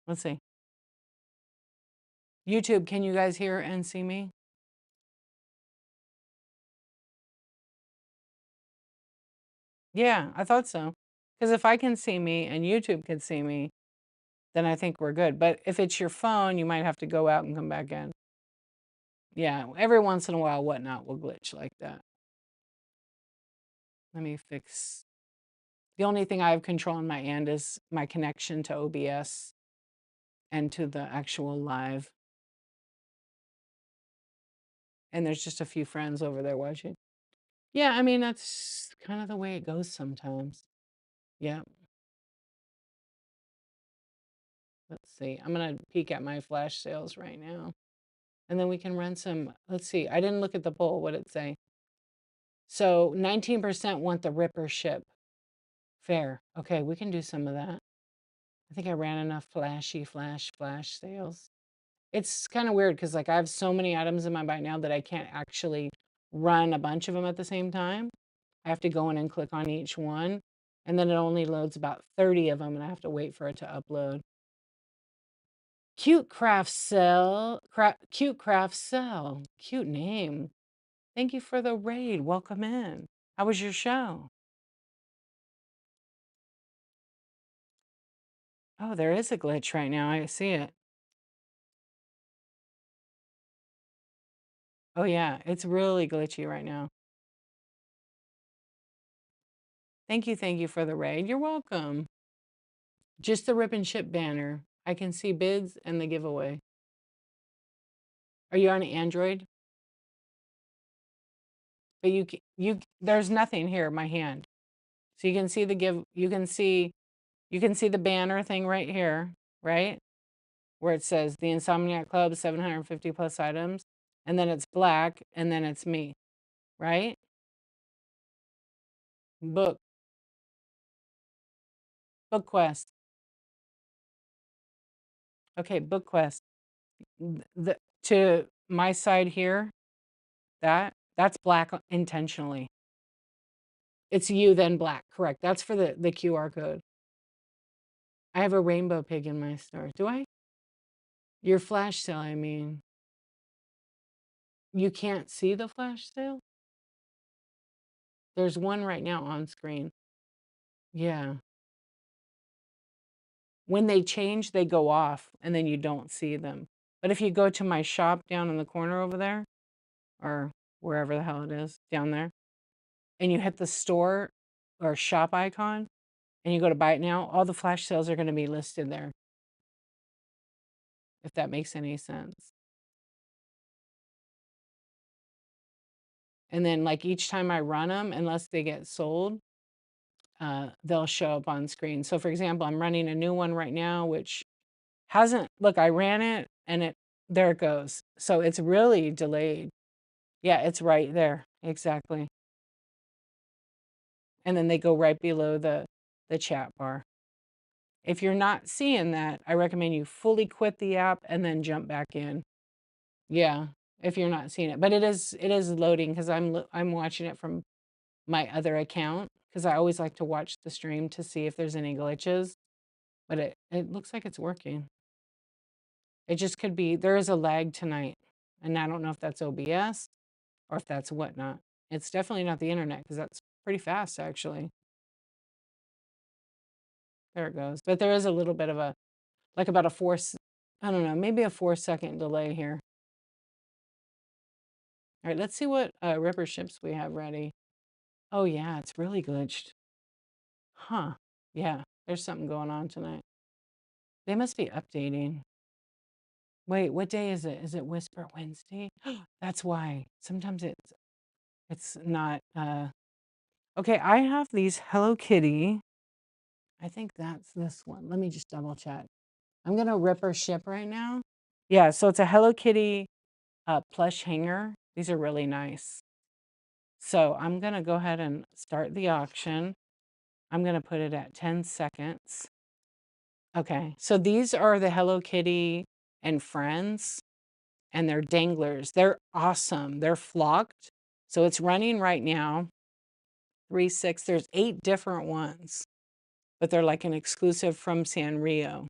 [SPEAKER 1] Let's see. YouTube, can you guys hear and see me? Yeah, I thought so. Because if I can see me and YouTube can see me, then I think we're good. But if it's your phone, you might have to go out and come back in. Yeah, every once in a while, whatnot will glitch like that. Let me fix. The only thing I have control on my end is my connection to OBS and to the actual live. And there's just a few friends over there watching. Yeah, I mean, that's kind of the way it goes sometimes. Yeah. Let's see. I'm going to peek at my flash sales right now. And then we can run some. Let's see. I didn't look at the poll. What did it say? So 19% want the Ripper ship. Fair. Okay, we can do some of that. I think I ran enough flash sales. It's kind of weird because like I have so many items in my buy now that I can't actually run a bunch of them at the same time. I have to go in and click on each one, and then it only loads about 30 of them, and I have to wait for it to upload. Cute craft cell, cute craft cell, cute name. Thank you for the raid. Welcome in. How was your show? Oh, there is a glitch right now. I see it. Oh yeah, it's really glitchy right now. Thank you for the raid. You're welcome. Just the rip and ship banner. I can see bids and the giveaway. Are you on Android? But there's nothing here, my hand. So you can see you can see the banner thing right here, right? Where it says the Insomniac Club 750 plus items, and then it's black, and then it's me, right? Book quest. Okay, book quest. To my side here, that's black intentionally. It's you then black, correct. That's for the QR code. I have a rainbow pig in my store. Do I? Your flash sale, I mean. You can't see the flash sale? There's one right now on screen. Yeah. When they change, they go off and then you don't see them. But if you go to my shop down in the corner over there, or wherever the hell it is down there, and you hit the store or shop icon and you go to buy it now, all the flash sales are going to be listed there. If that makes any sense. And then like each time I run them, unless they get sold, they'll show up on screen. So for example, I'm running a new one right now, which hasn't, look, I ran it and there it goes. So it's really delayed. Yeah, it's right there. Exactly. And then they go right below the chat bar. If you're not seeing that, I recommend you fully quit the app and then jump back in. Yeah, if you're not seeing it. But it is loading because I'm watching it from my other account because I always like to watch the stream to see if there's any glitches. But it looks like it's working. It just could be there is a lag tonight, and I don't know if that's OBS or if that's whatnot. It's definitely not the internet because that's pretty fast, actually. There it goes. But there is a little bit of a, like about a I don't know, maybe a 4-second delay here. All right, let's see what ripper ships we have ready. Oh yeah, it's really glitched. Huh. Yeah, there's something going on tonight. They must be updating. Wait, what day is it? Is it Whisper Wednesday? That's why. Sometimes it's not okay, I have these Hello Kitty. I think that's this one. Let me just double check. I'm gonna ripper ship right now. Yeah, so it's a Hello Kitty plush hanger. These are really nice. So I'm gonna go ahead and start the auction. I'm gonna put it at 10 seconds. Okay, so these are the Hello Kitty and Friends, and they're danglers. They're awesome. They're flocked. So it's running right now. 3, 6. There's 8 different ones, but they're like an exclusive from Sanrio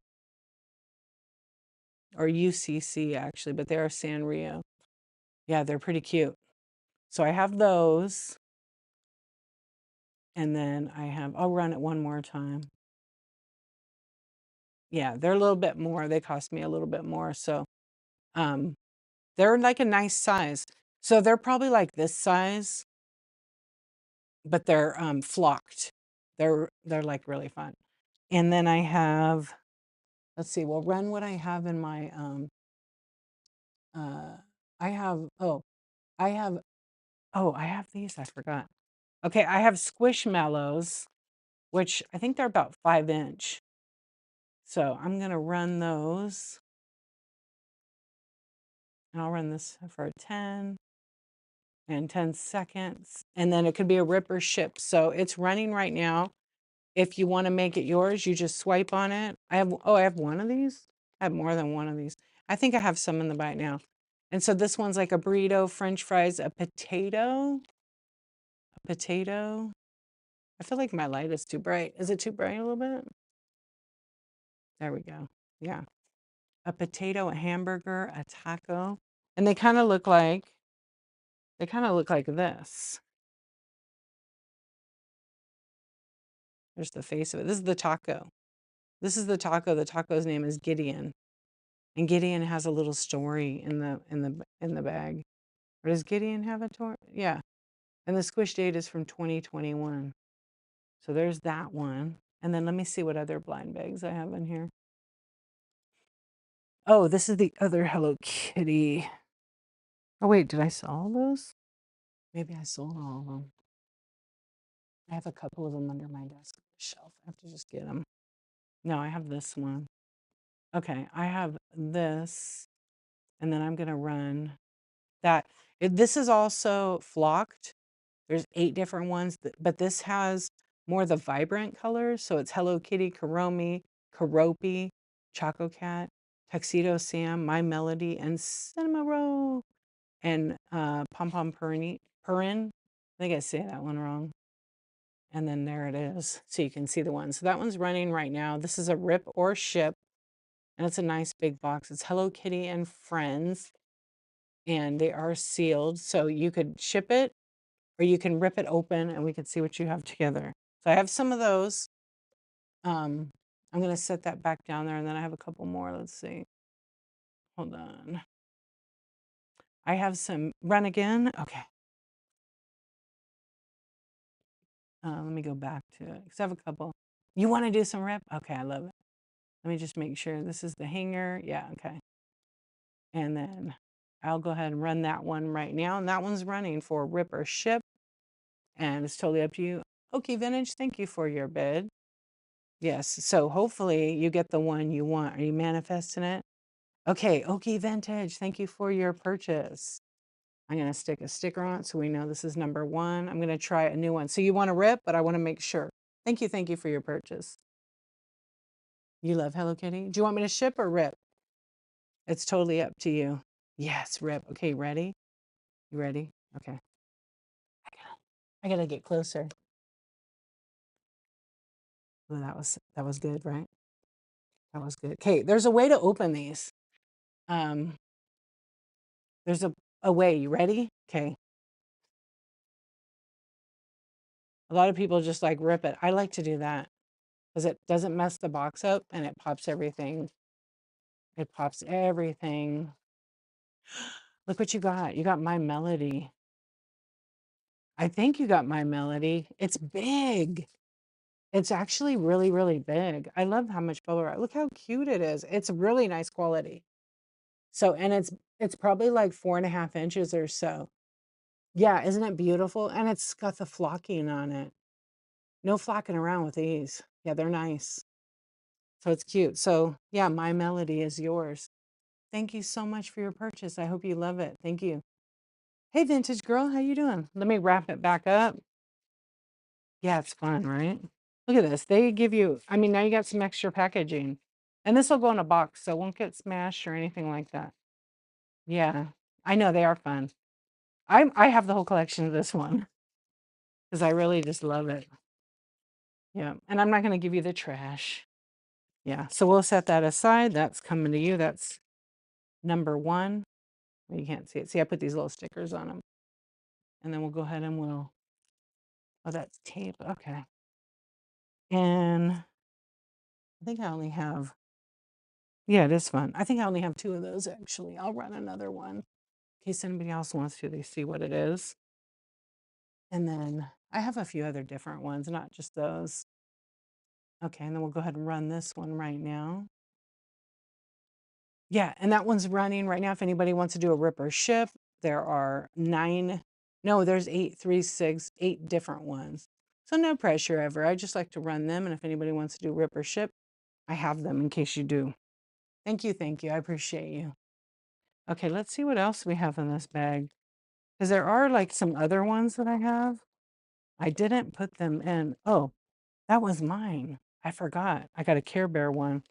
[SPEAKER 1] or UCC actually, but they're Sanrio. Yeah, they're pretty cute. So I have those, and then I'll run it one more time. Yeah, they're a little bit more. They cost me a little bit more. So they're like a nice size. So they're probably like this size, but they're flocked. They're like really fun. And then I have, let's see, we'll run what I have in my I have I have I have these, I forgot. Okay, I have Squishmallows, which I think they're about 5-inch. So I'm gonna run those. And I'll run this for 10 and 10 seconds. And then it could be a ripper ship. So it's running right now. If you want to make it yours, you just swipe on it. I have one of these. I have more than one of these. I think I have some in the bite now. And so this one's like a burrito, French fries, a potato. I feel like my light is too bright. Is it too bright a little bit? There we go. Yeah. A potato, a hamburger, a taco. And they kind of look like this. There's the face of it. This is the taco. This is the taco. The taco's name is Gideon. And Gideon has a little story in the bag. Or does Gideon have a toy? Yeah. And the squish date is from 2021. So there's that one. And then let me see what other blind bags I have in here. Oh, this is the other Hello Kitty. Oh wait, did I sell all those? Maybe I sold all of them. I have a couple of them under my desk shelf. I have to just get them. No, I have this one. Okay, I have this, and then I'm gonna run that. This is also flocked. There's 8 different ones, but this has more of the vibrant colors. So it's Hello Kitty, Karomi, Karopi, Choco Cat, Tuxedo Sam, My Melody, and Cinema Roll, and Pom Pom Purin. I think I say that one wrong. And then there it is. So you can see the one. So that one's running right now. This is a rip or ship. And it's a nice big box. It's Hello Kitty and Friends. And they are sealed. So you could ship it or you can rip it open and we can see what you have together. So I have some of those. I'm going to set that back down there and then I have a couple more. Let's see. Hold on. I have some run again. Okay. Let me go back to it because I have a couple. You want to do some rip? Okay, I love it. Let me just make sure this is the hanger. Yeah, okay. And then I'll go ahead and run that one right now. And that one's running for rip or ship. And it's totally up to you. Okay, Vintage, thank you for your bid. Yes, so hopefully you get the one you want. Are you manifesting it? Okay, Okie Vintage, thank you for your purchase. I'm going to stick a sticker on it so we know this is number 1. I'm going to try a new one. So you want to rip, but I want to make sure. Thank you for your purchase. You love Hello Kitty? Do you want me to ship or rip? It's totally up to you. Yes, rip. Okay, ready? You ready? Okay. I gotta get closer. Oh, that was good, right? That was good. Okay, there's a way to open these. There's a way. You ready? Okay. A lot of people just like rip it. I like to do that because it doesn't mess the box up and it pops everything. It pops everything. Look what you got. You got My Melody. I think you got My Melody. It's big. It's actually really, really big. I love how much bubble wrap. Look how cute it is. It's really nice quality. So, and it's probably like 4.5 inches or so. Yeah, isn't it beautiful? And it's got the flocking on it. No flocking around with these. Yeah, they're nice. So it's cute. So yeah, My Melody is yours. Thank you so much for your purchase. I hope you love it. Thank you. Hey, vintage girl, how you doing? Let me wrap it back up. Yeah, it's fun, right? Look at this. They give you, I mean, now you got some extra packaging. And this will go in a box, so it won't get smashed or anything like that. Yeah, I know they are fun. I have the whole collection of this one because I really just love it. Yeah, and I'm not going to give you the trash. Yeah, so we'll set that aside. That's coming to you. That's number one. You can't see it. See, I put these little stickers on them. And then we'll go ahead and we'll, oh, that's tape. Okay. And I think I only have, yeah, it is fun. I think I only have 2 of those actually. I'll run another one in case anybody else wants to. They see what it is. And then I have a few other different ones, not just those. Okay, and then we'll go ahead and run this one right now. Yeah, and that one's running right now. If anybody wants to do a rip or ship, there are 9, no, there's 8, 3, 6, 8 different ones. So no pressure ever. I just like to run them. And if anybody wants to do rip or ship, I have them in case you do. Thank you. Thank you. I appreciate you. Okay, let's see what else we have in this bag. Because there are like some other ones that I have. I didn't put them in. Oh, that was mine. I forgot. I got a Care Bear one.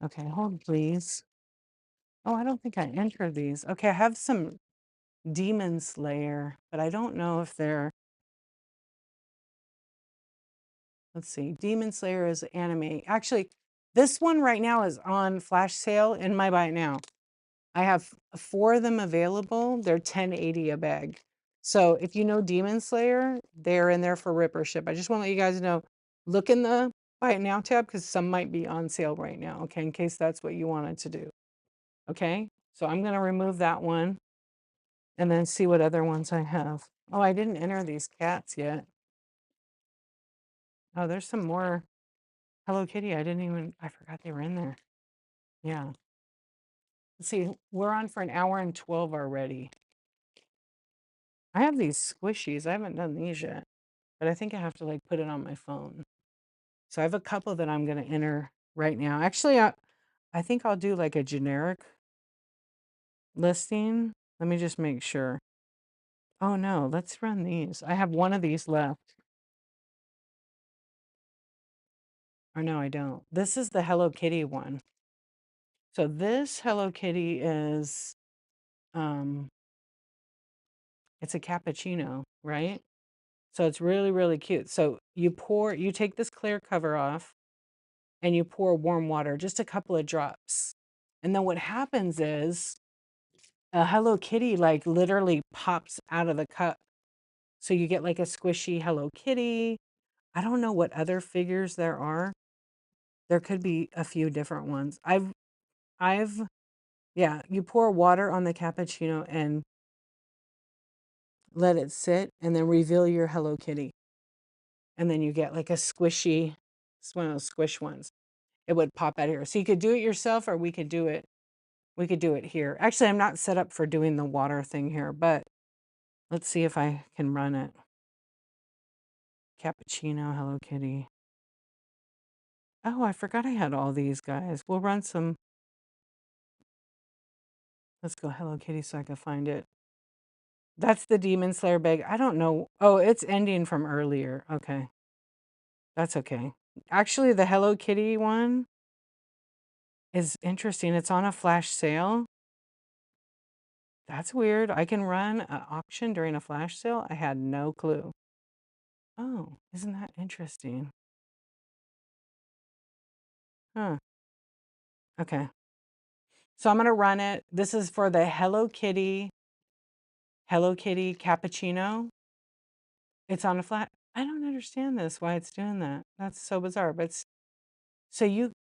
[SPEAKER 1] Okay, hold please. Oh, I don't think I entered these. Okay, I have some Demon Slayer, but I don't know if they're, let's see. Demon Slayer is anime. Actually, this one right now is on flash sale in my buy it now. I have 4 of them available. They're $10.80 a bag. So if you know Demon Slayer, they're in there for rip or ship. I just want to let you guys know, look in the buy it now tab because some might be on sale right now, okay, in case that's what you wanted to do. Okay, so I'm going to remove that one and then see what other ones I have. Oh, I didn't enter these cats yet. Oh, there's some more Hello Kitty. I forgot they were in there. Yeah. Let's see, we're on for an hour and 12 already. I have these squishies. I haven't done these yet, but I think I have to like put it on my phone. So I have a couple that I'm going to enter right now. Actually, I think I'll do like a generic listing. Let me just make sure. Oh no, let's run these. I have one of these left. Or no, I don't. This is the Hello Kitty one. So this Hello Kitty is, it's a cappuccino, right? So it's really, really cute. So you take this clear cover off and you pour warm water, just a couple of drops. And then what happens is a Hello Kitty like literally pops out of the cup. So you get like a squishy Hello Kitty. I don't know what other figures there are. There could be a few different ones. I've yeah, you pour water on the cappuccino and let it sit and then reveal your Hello Kitty. And then you get like a squishy, it's one of those squish ones. It would pop out here. So you could do it yourself or we could do it here. Actually, I'm not set up for doing the water thing here, but let's see if I can run it. Cappuccino, Hello Kitty. Oh, I forgot I had all these guys. We'll run some. Let's go Hello Kitty so I can find it. That's the Demon Slayer bag. I don't know. Oh, it's ending from earlier. Okay. That's okay. Actually, the Hello Kitty one is interesting. It's on a flash sale. That's weird. I can run an auction during a flash sale. I had no clue. Oh, isn't that interesting? Huh. Okay. So I'm going to run it. This is for the Hello Kitty cappuccino. It's on a flat. I don't understand this, why it's doing that. That's so bizarre. But so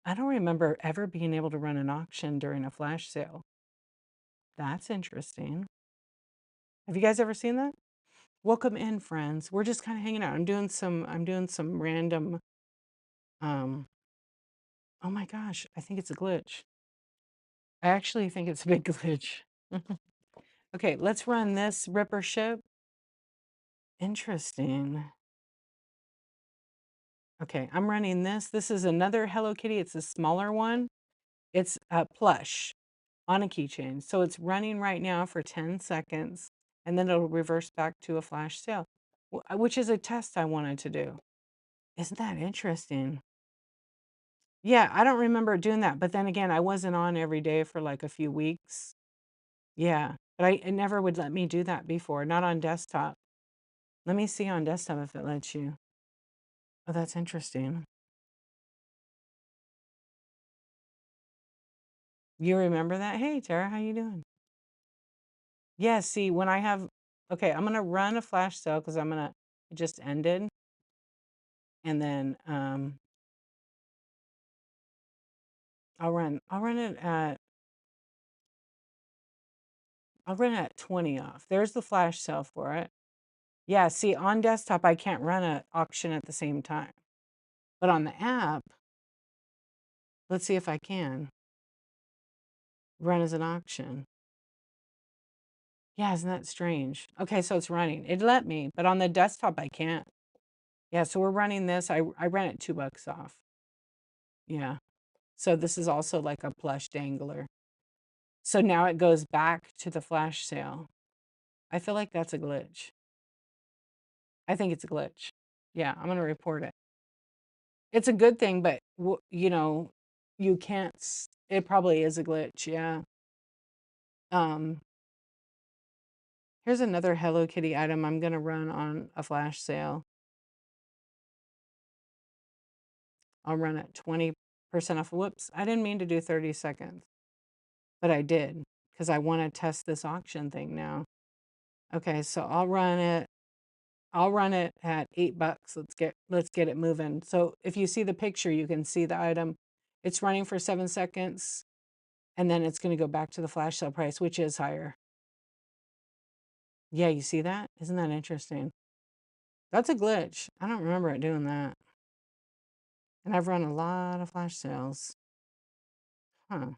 [SPEAKER 1] I don't remember ever being able to run an auction during a flash sale. That's interesting. Have you guys ever seen that? Welcome in, friends. We're just kind of hanging out. I'm doing some random um oh my gosh, I think it's a glitch. I actually think it's a big glitch. Okay, let's run this Ripper ship. Interesting. Okay, I'm running this. This is another Hello Kitty. It's a smaller one. It's a plush on a keychain. So it's running right now for 10 seconds and then it'll reverse back to a flash sale, which is a test I wanted to do. Isn't that interesting? Yeah, I don't remember doing that. But then again, I wasn't on every day for like a few weeks. Yeah, but it never would let me do that before, not on desktop. Let me see on desktop if it lets you. Oh, that's interesting. You remember that? Hey, Tara, how you doing? Yeah, see, when I have, okay, I'm gonna run a flash sale because it just ended. And then I'll run it at 20 off. There's the flash sale for it. Yeah, see, on desktop, I can't run an auction at the same time. But on the app, let's see if I can run as an auction. Yeah, isn't that strange? Okay, so it's running. It let me, but on the desktop, I can't. Yeah, so we're running this. I ran it $2 off. Yeah. So this is also like a plush dangler. So now it goes back to the flash sale. I feel like that's a glitch. I think it's a glitch. Yeah, I'm gonna report it. It's a good thing, but you can't. It probably is a glitch. Yeah. Um, Here's another Hello Kitty item I'm gonna run on a flash sale. I'll run it 20% off. Whoops, I didn't mean to do 30 seconds, but I did because I want to test this auction thing now. Okay, so I'll run it. I'll run it at $8. Let's get it moving. So if you see the picture, you can see the item. It's running for 7 seconds, and then it's going to go back to the flash sale price, which is higher. Yeah, you see that? Isn't that interesting? That's a glitch. I don't remember it doing that. And I've run a lot of flash sales. Huh.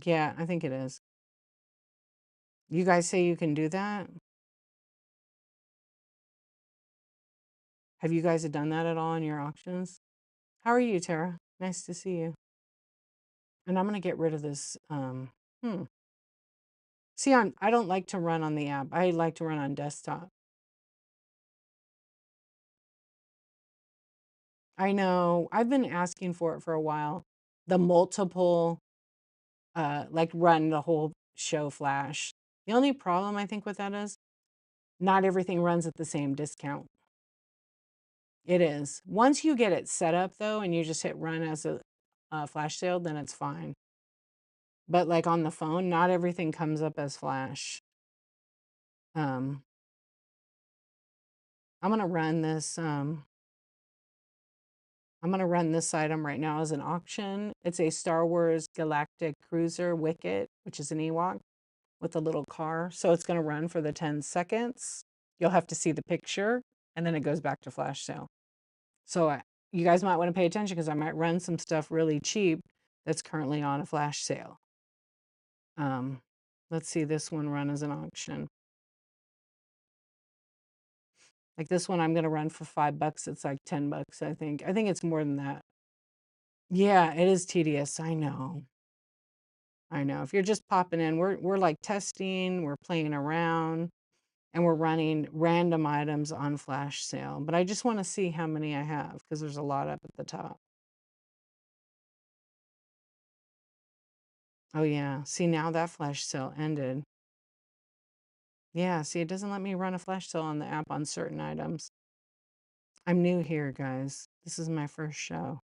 [SPEAKER 1] Yeah, I think it is. You guys say you can do that? Have you guys done that at all in your auctions? How are you, Tara? Nice to see you. And I'm gonna get rid of this. Hmm. See, I don't like to run on the app. I like to run on desktop. I know. I've been asking for it for a while. The multiple, like run the whole show flash. The only problem I think with that is not everything runs at the same discount. It is. Once you get it set up though, and you just hit run as a flash sale, then it's fine. But like on the phone, not everything comes up as flash. Um, I'm gonna run this. I'm gonna run this item right now as an auction. It's a Star Wars Galactic Cruiser Wicket, which is an Ewok with a little car. So it's gonna run for the 10 seconds. You'll have to see the picture, and then it goes back to flash sale. So you guys might want to pay attention because I might run some stuff really cheap that's currently on a flash sale. Um, let's see this one run as an auction. Like this one, I'm gonna run for $5. It's like $10, I think. I think it's more than that. Yeah, it is tedious. I know. I know. If you're just popping in, we're like testing, we're playing around, and we're running random items on flash sale. But I just want to see how many I have because there's a lot up at the top. Oh yeah. See, now that flash sale ended. Yeah, see, it doesn't let me run a flash sale on the app on certain items. I'm new here, guys. This is my first show.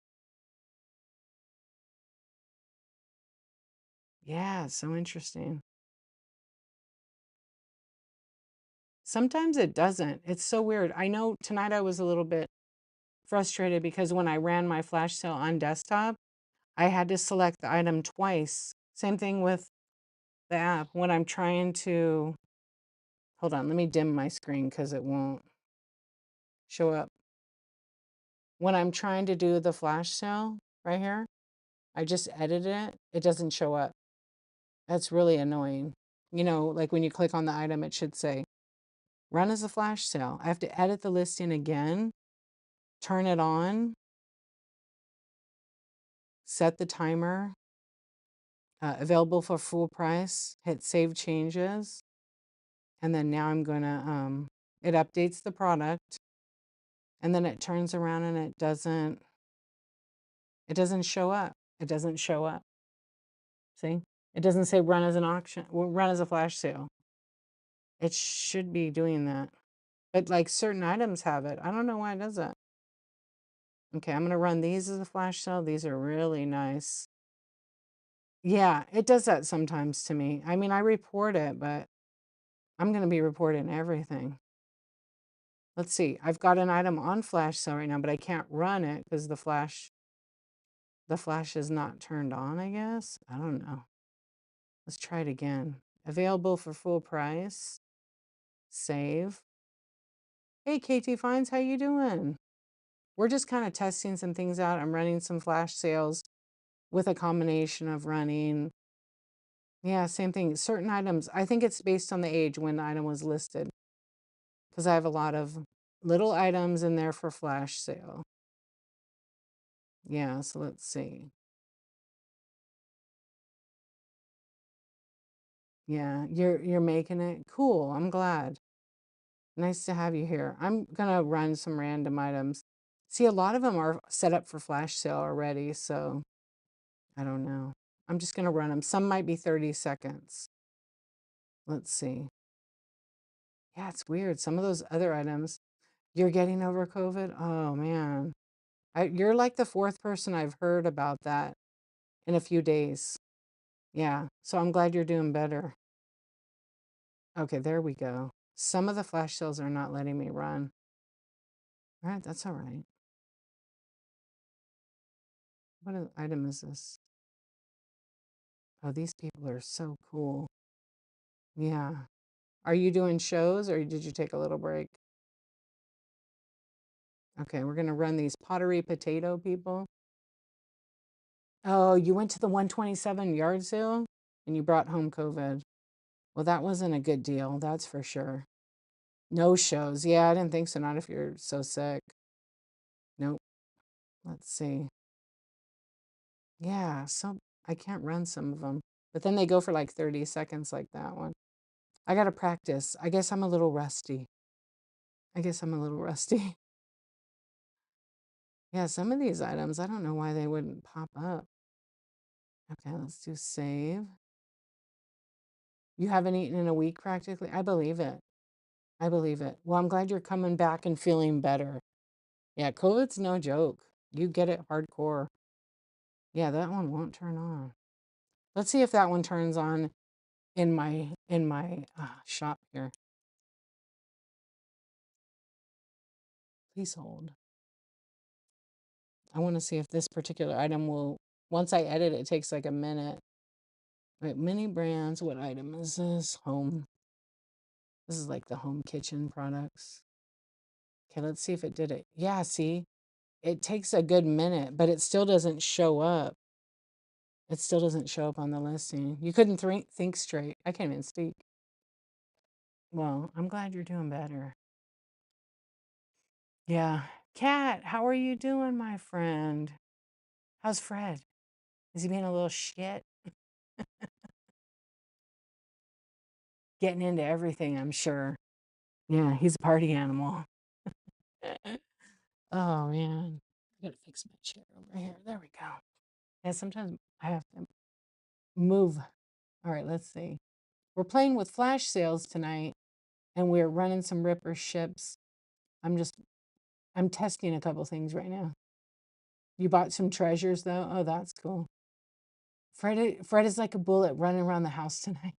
[SPEAKER 1] Yeah, it's so interesting. Sometimes it doesn't. It's so weird. I know tonight I was a little bit frustrated because when I ran my flash sale on desktop, I had to select the item twice. Same thing with the app. When I'm trying to, hold on, let me dim my screen because it won't show up. When I'm trying to do the flash sale right here, I just edited it. It doesn't show up. That's really annoying. You know, like when you click on the item, it should say run as a flash sale. I have to edit the listing again, turn it on, set the timer, available for full price, hit save changes. And then now I'm gonna, it updates the product and then it turns around and it doesn't show up. It doesn't show up. See? It doesn't say run as an auction, run as a flash sale. It should be doing that. But like certain items have it. I don't know why it does that. Okay, I'm gonna run these as a flash sale. These are really nice. Yeah, it does that sometimes to me. I mean, I report it, but I'm gonna be reporting everything. Let's see. I've got an item on flash sale right now, but I can't run it because the flash is not turned on, I guess. I don't know. Let's try it again. Available for full price. Save. Hey, KT Finds, how you doing? We're just kind of testing some things out. I'm running some flash sales with a combination of running. Yeah, same thing. Certain items, I think it's based on the age when the item was listed because I have a lot of little items in there for flash sale. Yeah, so let's see. Yeah, you're making it cool. I'm glad. Nice to have you here. I'm gonna run some random items. See, a lot of them are set up for flash sale already, so I don't know. I'm just gonna run them. Some might be 30 seconds. Let's see. Yeah, it's weird. Some of those other items, you're getting over COVID? Oh man. You're like the fourth person I've heard about that in a few days. Yeah, so I'm glad you're doing better. Okay, there we go. Some of the flash sales are not letting me run. All right, that's all right. What item is this? Oh, these people are so cool. Yeah. Are you doing shows or did you take a little break? Okay, we're gonna run these pottery potato people. Oh, you went to the 127 yard sale and you brought home COVID. Well, that wasn't a good deal, that's for sure. No shows. Yeah, I didn't think so. Not if you're so sick. Nope. Let's see. Yeah, so I can't run some of them. But then they go for like 30 seconds like that one. I got to practice. I guess I'm a little rusty. I guess I'm a little rusty. Yeah, some of these items, I don't know why they wouldn't pop up. Okay, let's do save. You haven't eaten in a week practically? I believe it. I believe it. Well, I'm glad you're coming back and feeling better. Yeah, COVID's no joke. You get it hardcore. Yeah, that one won't turn on. Let's see if that one turns on in my shop here. Please hold. I want to see if this particular item will, once I edit it, it takes like a minute. Right, mini brands. What item is this? Home. This is like the home kitchen products. Okay, let's see if it did it. Yeah, see, it takes a good minute, but it still doesn't show up. It still doesn't show up on the listing. You couldn't think straight. I can't even speak. Well, I'm glad you're doing better. Yeah. Kat, how are you doing, my friend? How's Fred? Is he being a little shit? Getting into everything, I'm sure. Yeah, he's a party animal. Oh man. I gotta fix my chair over here. There we go. Yeah, sometimes I have to move. All right, let's see. We're playing with flash sales tonight and we're running some ripper ships. I'm testing a couple things right now. You bought some treasures though? Oh, that's cool. Fred is like a bullet running around the house tonight,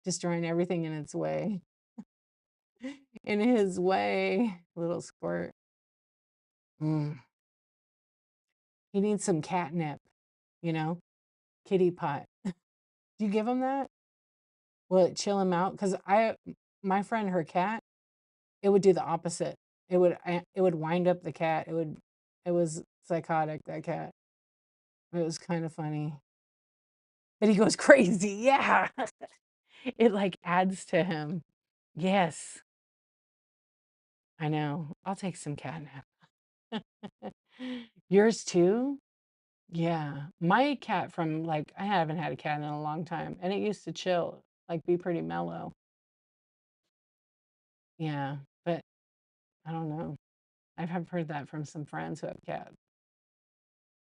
[SPEAKER 1] destroying everything in its way. in his way. Little squirt. Mm. He needs some catnip, you know, kitty pot. Do you give him that? Will it chill him out? Because my friend, her cat, it would do the opposite. It would wind up the cat. It was psychotic, that cat. It was kind of funny. But he goes crazy. Yeah. It like adds to him. Yes, I know. I'll take some catnip. Yours too? Yeah. My cat from like, I haven't had a cat in a long time, and it used to chill, like be pretty mellow. Yeah. But I don't know. I've heard that from some friends who have cats.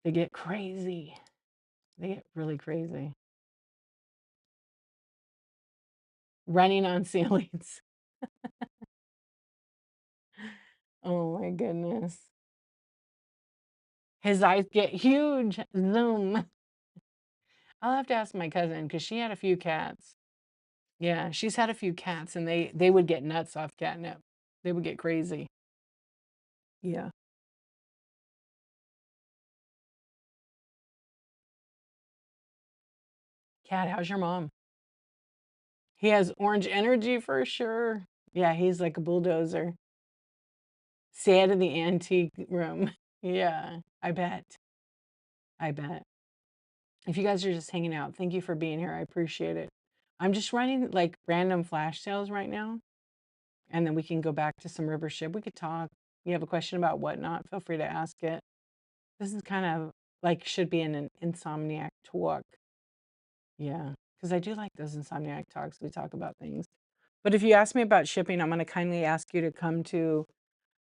[SPEAKER 1] They get crazy. They get really crazy. Running on ceilings. Oh my goodness. His eyes get huge. Zoom. I'll have to ask my cousin because she had a few cats. Yeah, she's had a few cats and they would get nuts off catnip. They would get crazy. Yeah. Cat, how's your mom? He has orange energy for sure. Yeah, he's like a bulldozer. Sad in the antique room. Yeah, I bet. I bet. If you guys are just hanging out, thank you for being here. I appreciate it. I'm just running like random flash sales right now, and then we can go back to some river ship. We could talk. You have a question about whatnot, feel free to ask it. This is kind of like should be an insomniac talk. Yeah, because I do like those insomniac talks. We talk about things. But if you ask me about shipping, I'm going to kindly ask you to come to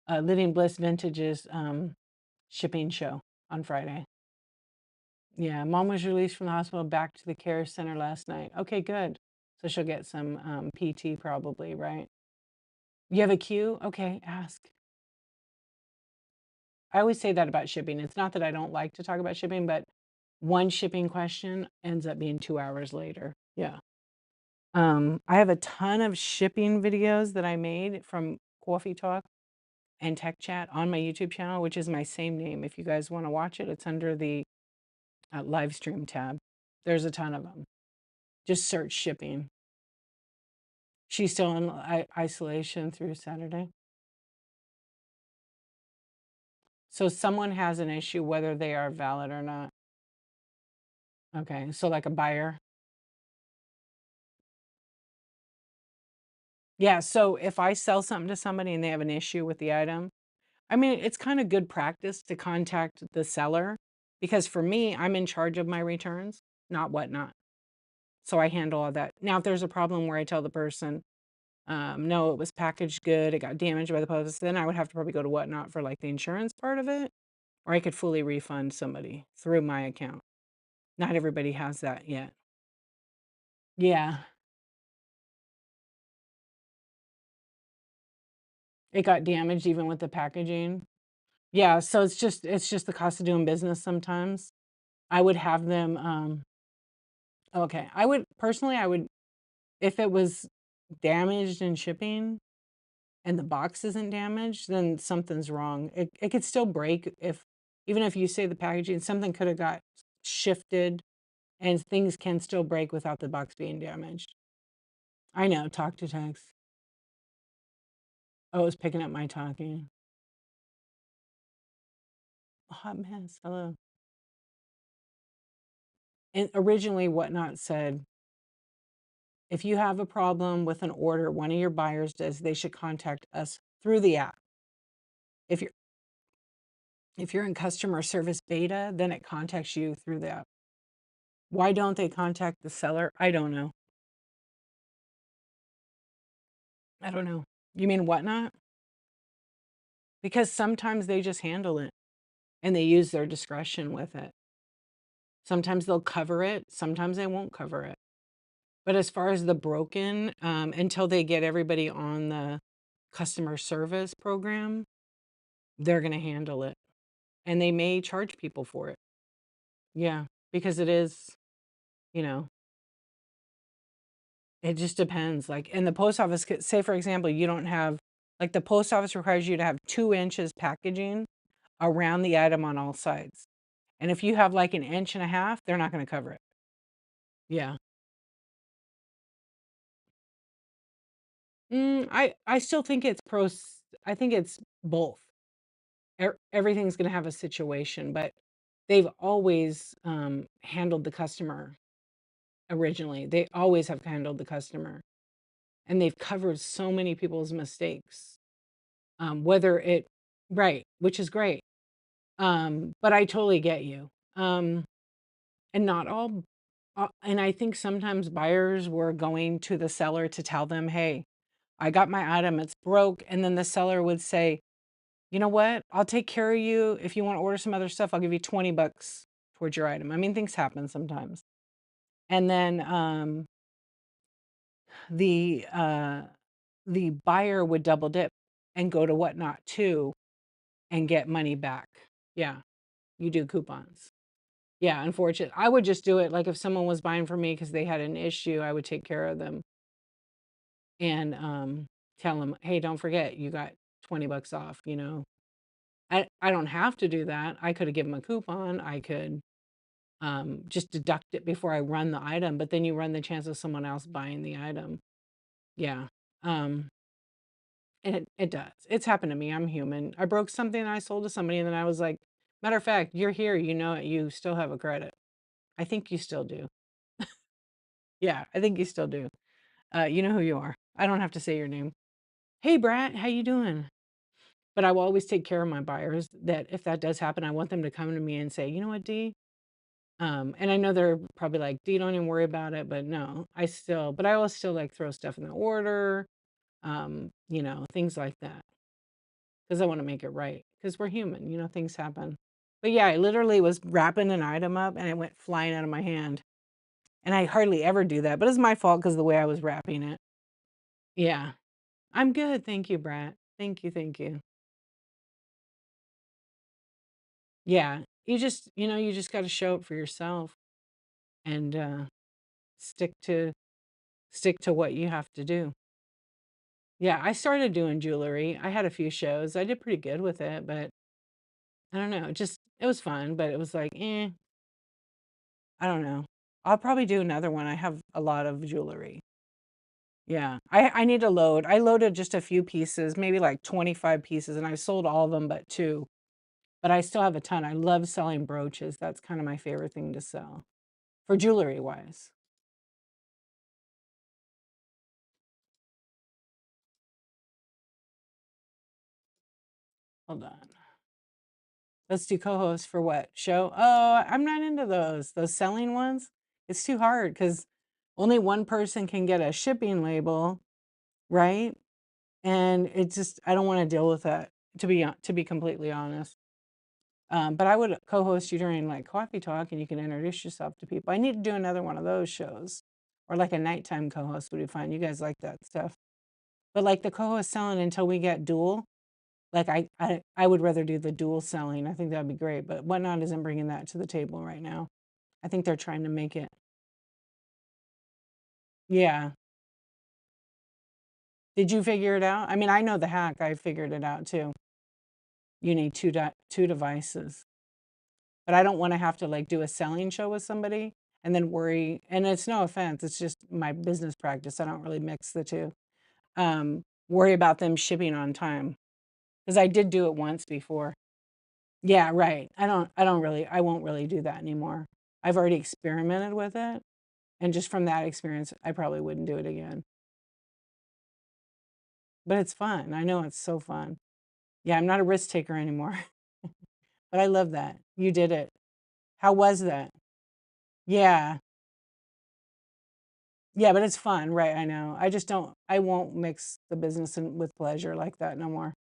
[SPEAKER 1] Living Bliss Vintage's shipping show on Friday. Yeah, mom was released from the hospital back to the care center last night. Okay, good. So she'll get some PT probably, right? You have a queue? Okay, ask. I always say that about shipping. It's not that I don't like to talk about shipping, but one shipping question ends up being 2 hours later. Yeah. I have a ton of shipping videos that I made from Coffee Talk and Tech Chat on my YouTube channel, which is my same name. If you guys want to watch it, it's under the live stream tab. There's a ton of them. Just search shipping. She's still in isolation through Saturday. So someone has an issue, whether they are valid or not. Okay, so like a buyer. Yeah, so if I sell something to somebody and they have an issue with the item, I mean, it's kind of good practice to contact the seller because for me, I'm in charge of my returns, not whatnot. So I handle all that. Now, if there's a problem where I tell the person, no, it was packaged good, it got damaged by the post, then I would have to probably go to whatnot for like the insurance part of it, or I could fully refund somebody through my account. Not everybody has that yet. Yeah, it got damaged even with the packaging. Yeah, so it's just the cost of doing business sometimes. I would have them okay. I would personally I would if it was damaged in shipping and the box isn't damaged, then something's wrong. It could still break if even if you say the packaging, something could have got shifted and things can still break without the box being damaged. I know, talk to text. Oh, it was picking up my talking. Hot mess. Hello. And originally Whatnot said, if you have a problem with an order, one of your buyers does, they should contact us through the app. If you're if you're in customer service beta, then it contacts you through the app. Why don't they contact the seller? I don't know. I don't know. You mean Whatnot? Because sometimes they just handle it and they use their discretion with it. Sometimes they'll cover it, sometimes they won't cover it. But as far as the broken, until they get everybody on the customer service program, they're going to handle it. And they may charge people for it. Yeah, because it is, you know, it just depends. Like in the post office, say for example, you don't have Like the post office requires you to have 2 inches packaging around the item on all sides. And if you have like an inch and a half, they're not going to cover it. Yeah. I still think it's pros. I think it's both. Everything's going to have a situation, but they've always handled the customer originally. They always have handled the customer, and they've covered so many people's mistakes. Whether it right, which is great. But I totally get you. And not all, and I think sometimes buyers were going to the seller to tell them, "Hey, I got my item, it's broke," and then the seller would say, "You know what? I'll take care of you. If you want to order some other stuff, I'll give you $20 towards your item." I mean, things happen sometimes. And then the uh, the buyer would double dip and go to Whatnot too and get money back. Yeah, you do coupons. Yeah, unfortunate. I would just do it like if someone was buying from me because they had an issue, I would take care of them and tell them, "Hey, don't forget you got $20 off." I don't have to do that. I could have given them a coupon. I could just deduct it before I run the item, but then you run the chance of someone else buying the item. Yeah. Um, and it does. It's happened to me. I'm human. I broke something and I sold to somebody, and then I was like, matter of fact, you're here, you know it, you still have a credit. I think you still do. Yeah, I think you still do. You know who you are. I don't have to say your name. Hey, Brat, how you doing? But I will always take care of my buyers. That if that does happen, I want them to come to me and say, you know what, D. And I know they're probably like, D, don't even worry about it. But no, but I always still like throw stuff in the order, things like that, because I want to make it right. Because we're human, things happen. But yeah, I literally was wrapping an item up and it went flying out of my hand. And I hardly ever do that, but it's my fault because the way I was wrapping it. Yeah. I'm good. Thank you, Brat. Thank you. Thank you. Yeah. You just got to show up for yourself and stick to stick to what you have to do. Yeah, I started doing jewelry. I had a few shows. I did pretty good with it, but I don't know. It was fun, but it was like, I don't know. I'll probably do another one. I have a lot of jewelry. Yeah. I need to load. I loaded just a few pieces, maybe like 25 pieces, and I sold all of them but two. But I still have a ton. I love selling brooches. That's kind of my favorite thing to sell for jewelry wise. Hold on. Let's do co-host for what? Show? Oh, I'm not into those. Those selling ones. It's too hard because only one person can get a shipping label, right? And I don't want to deal with that to be completely honest. But I would co-host you during like coffee talk and you can introduce yourself to people. I need to do another one of those shows or like a nighttime co-host would be fun. You guys like that stuff. But like the co-host selling until we get dual, like I would rather do the dual selling. I think that'd be great. But Whatnot isn't bringing that to the table right now. I think they're trying to make it. Yeah. Did you figure it out? I mean, I know the hack. I figured it out too. You need two devices. But I don't want to have to like do a selling show with somebody and then worry. And it's no offense. It's just my business practice. I don't really mix the two. Worry about them shipping on time because I did do it once before. Yeah, right. I won't really do that anymore. I've already experimented with it. And just from that experience, I probably wouldn't do it again. But it's fun. I know it's so fun. Yeah, I'm not a risk taker anymore. But I love that. You did it. How was that? Yeah. Yeah, but it's fun, right? I know. I won't mix the business with pleasure like that no more.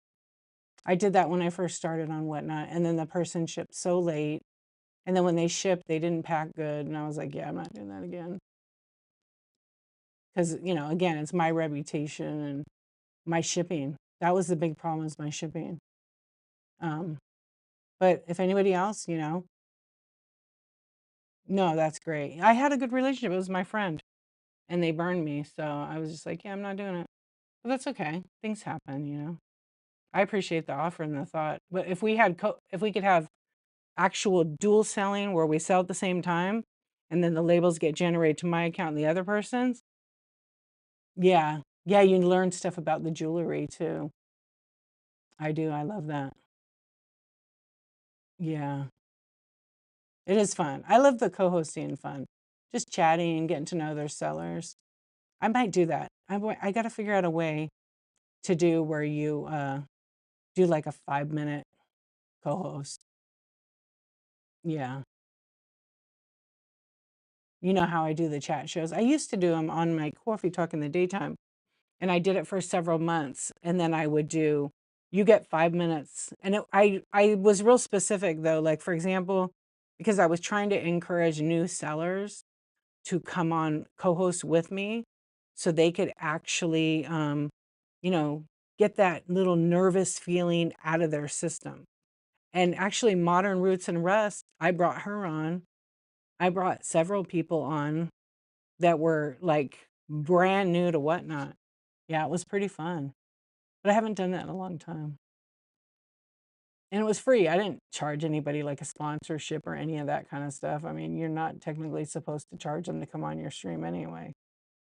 [SPEAKER 1] I did that when I first started on Whatnot, and then the person shipped so late. And then when they shipped, they didn't pack good. And I was like, yeah, I'm not doing that again. Because, again, it's my reputation and my shipping. That was the big problem is my shipping. Um, but if anybody else, no, that's great. I had a good relationship. It was my friend and they burned me. So I was just like, yeah, I'm not doing it. But that's okay. Things happen, you know. I appreciate the offer and the thought. But if we had if we could have actual dual selling where we sell at the same time and then the labels get generated to my account and the other person's, yeah. Yeah, you learn stuff about the jewelry too. I do. I love that. Yeah. It is fun. I love the co-hosting fun. Just chatting and getting to know their sellers. I might do that. I got to figure out a way to do where you do like a 5-minute co-host. Yeah. You know how I do the chat shows. I used to do them on my coffee talk in the daytime, and I did it for several months. And then I would do, you get 5 minutes. And I was real specific though. Like for example, because I was trying to encourage new sellers to come on co-host with me so they could actually, you know, get that little nervous feeling out of their system. And actually, Modern Roots and Rust, I brought her on. I brought several people on that were like brand new to Whatnot. Yeah, it was pretty fun. But I haven't done that in a long time. And it was free. I didn't charge anybody like a sponsorship or any of that kind of stuff. I mean, you're not technically supposed to charge them to come on your stream anyway.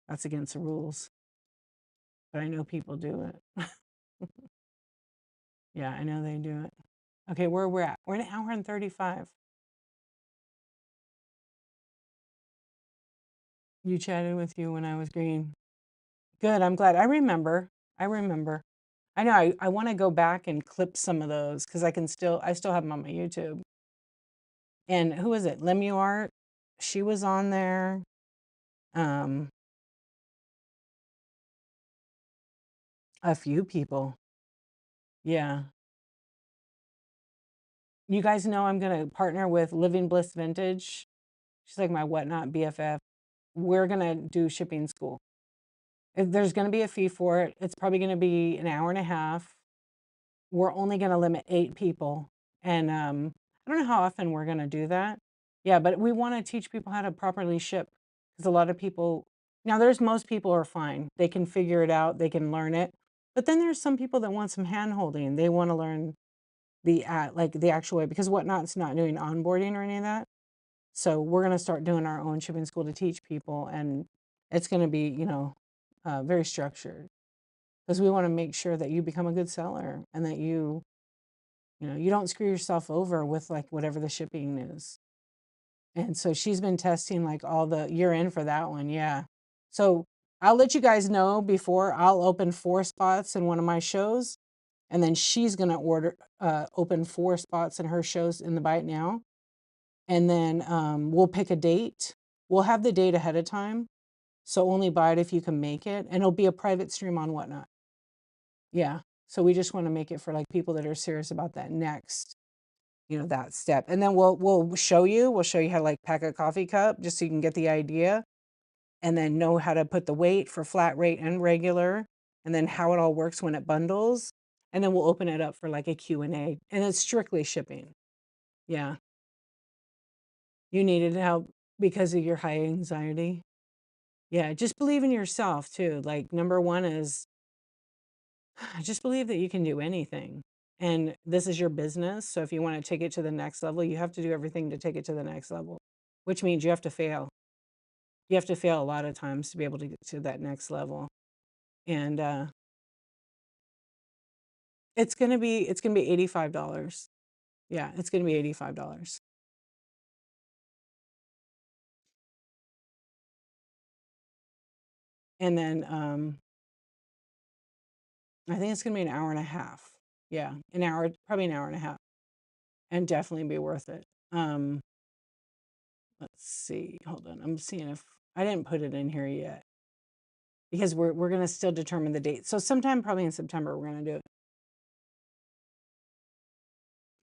[SPEAKER 1] That's against the rules. But I know people do it. Yeah, I know they do it. Okay, where we're at. We're an hour and 35. You chatted with you when I was green. Good, I'm glad. I remember. I remember. I know I want to go back and clip some of those because I still have them on my YouTube. And who was it? Lemuart. She was on there. Um, a few people. Yeah. You guys know I'm gonna partner with Living Bliss Vintage. She's like my Whatnot BFF. We're gonna do shipping school. There's gonna be a fee for it. It's probably gonna be an hour and a half. We're only gonna limit 8 people. And I don't know how often we're gonna do that. Yeah, but we want to teach people how to properly ship because a lot of people now there's most people are fine. They can figure it out, they can learn it. But then there's some people that want some hand holding. They want to learn like the actual way because Whatnot's not doing onboarding or any of that. So we're gonna start doing our own shipping school to teach people, and it's gonna be, very structured because we want to make sure that you become a good seller and that you don't screw yourself over with like whatever the shipping is. And so she's been testing like all the you're in for that one, yeah. So I'll let you guys know before I'll open 4 spots in one of my shows, and then she's gonna open 4 spots in her shows in the Bite Now, and then we'll pick a date. We'll have the date ahead of time, so only buy it if you can make it, and it'll be a private stream on Whatnot. Yeah. So we just want to make it for like people that are serious about that next, that step. And then we'll show you how to like pack a coffee cup just so you can get the idea and then know how to put the weight for flat rate and regular and then how it all works when it bundles. And then we'll open it up for like a Q&A and it's strictly shipping. Yeah. You needed help because of your high anxiety. Yeah, just believe in yourself too. Like number 1 is just believe that you can do anything. And this is your business. So if you want to take it to the next level, you have to do everything to take it to the next level, which means you have to fail. You have to fail a lot of times to be able to get to that next level. And it's gonna be $85. Yeah, it's gonna be $85. And then I think it's gonna be an hour and a half. Yeah, an hour, probably an hour and a half. And definitely be worth it. Let's see. Hold on. I'm seeing if I didn't put it in here yet. Because we're gonna still determine the date. So sometime probably in September we're gonna do it.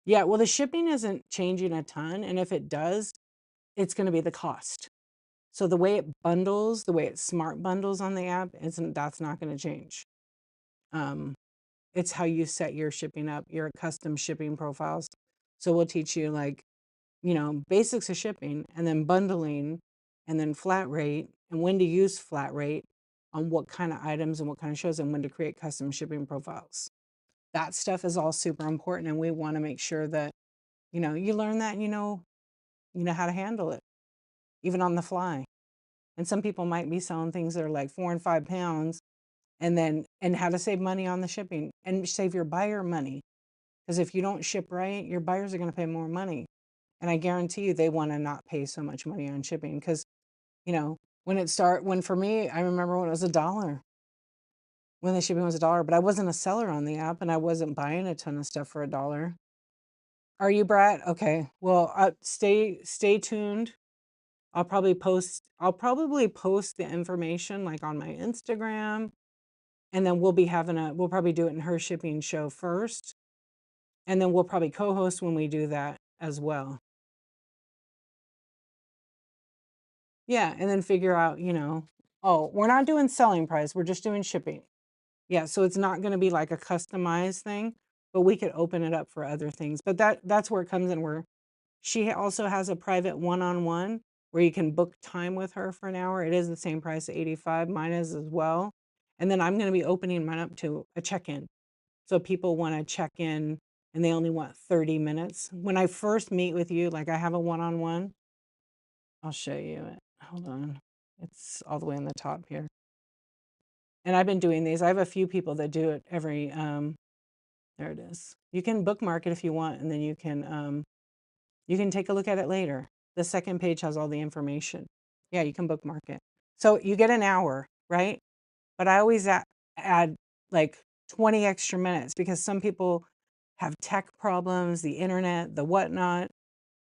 [SPEAKER 1] Yeah, well the shipping isn't changing a ton, and if it does, it's gonna be the cost. So the way it bundles, the way it smart bundles on the app, that's not gonna change. Um, it's how you set your shipping up, your custom shipping profiles. So we'll teach you like, basics of shipping and then bundling and then flat rate and when to use flat rate on what kind of items and what kind of shows and when to create custom shipping profiles. That stuff is all super important, and we want to make sure that, you learn that and you know how to handle it, even on the fly. And some people might be selling things that are like 4 and 5 pounds, and how to save money on the shipping and save your buyer money. Because if you don't ship right, your buyers are going to pay more money. And I guarantee you they want to not pay so much money on shipping because, when for me, I remember when it was $1, when the shipping was $1, but I wasn't a seller on the app and I wasn't buying a ton of stuff for $1. Are you, Brad? Okay. Well, stay tuned. I'll probably post the information like on my Instagram, and then we'll probably do it in her shipping show first, and then we'll probably co-host when we do that as well. Yeah, and then figure out, oh, we're not doing selling price, we're just doing shipping. Yeah, so it's not going to be like a customized thing, but we could open it up for other things. But that's where it comes in, where she also has a private one-on-one where you can book time with her for an hour. It is the same price, 85. Mine is as well. And then I'm going to be opening mine up to a check-in. So people want to check in and they only want 30 minutes. When I first meet with you, like I have a one-on-one, I'll show you it. Hold on. It's all the way on the top here. And I've been doing these. I have a few people that do it every, there it is. You can bookmark it if you want, and then you can take a look at it later. The second page has all the information. Yeah, you can bookmark it. So you get an hour, right? But I always add like 20 extra minutes because some people have tech problems, the internet, the whatnot.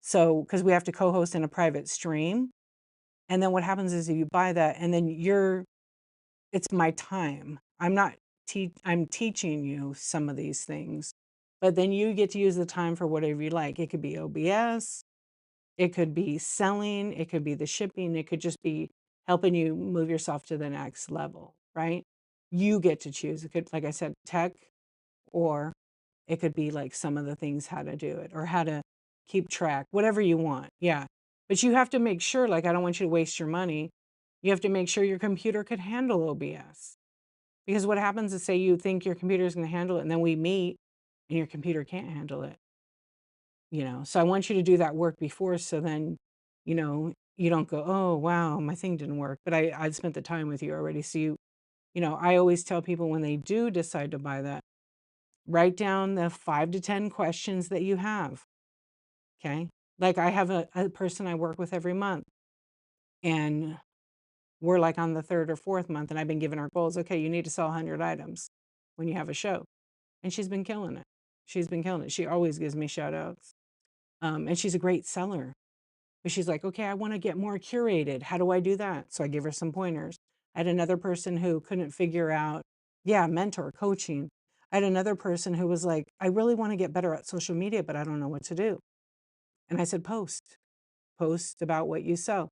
[SPEAKER 1] So, because we have to co-host in a private stream. And then what happens is you buy that and then it's my time. I'm teaching you some of these things, but then you get to use the time for whatever you like. It could be OBS, it could be selling, it could be the shipping, it could just be helping you move yourself to the next level, right? You get to choose. It could, like I said, tech, or it could be like some of the things, how to do it or how to keep track, whatever you want. Yeah. But you have to make sure, like, I don't want you to waste your money. You have to make sure your computer could handle OBS. Because what happens is, say you think your computer is going to handle it, and then we meet and your computer can't handle it. So I want you to do that work before, so then, you don't go, oh, wow, my thing didn't work. But I spent the time with you already. So I always tell people when they do decide to buy that, write down the 5 to 10 questions that you have. Okay. Like I have a person I work with every month, and we're like on the third or fourth month, and I've been giving her goals. Okay, you need to sell 100 items when you have a show. And she's been killing it. She's been killing it. She always gives me shout outs. And she's a great seller. But she's like, okay, I want to get more curated. How do I do that? So I give her some pointers. I had another person who couldn't figure out, yeah, mentor, coaching. I had another person who was like, I really want to get better at social media, but I don't know what to do. And I said, post about what you sell.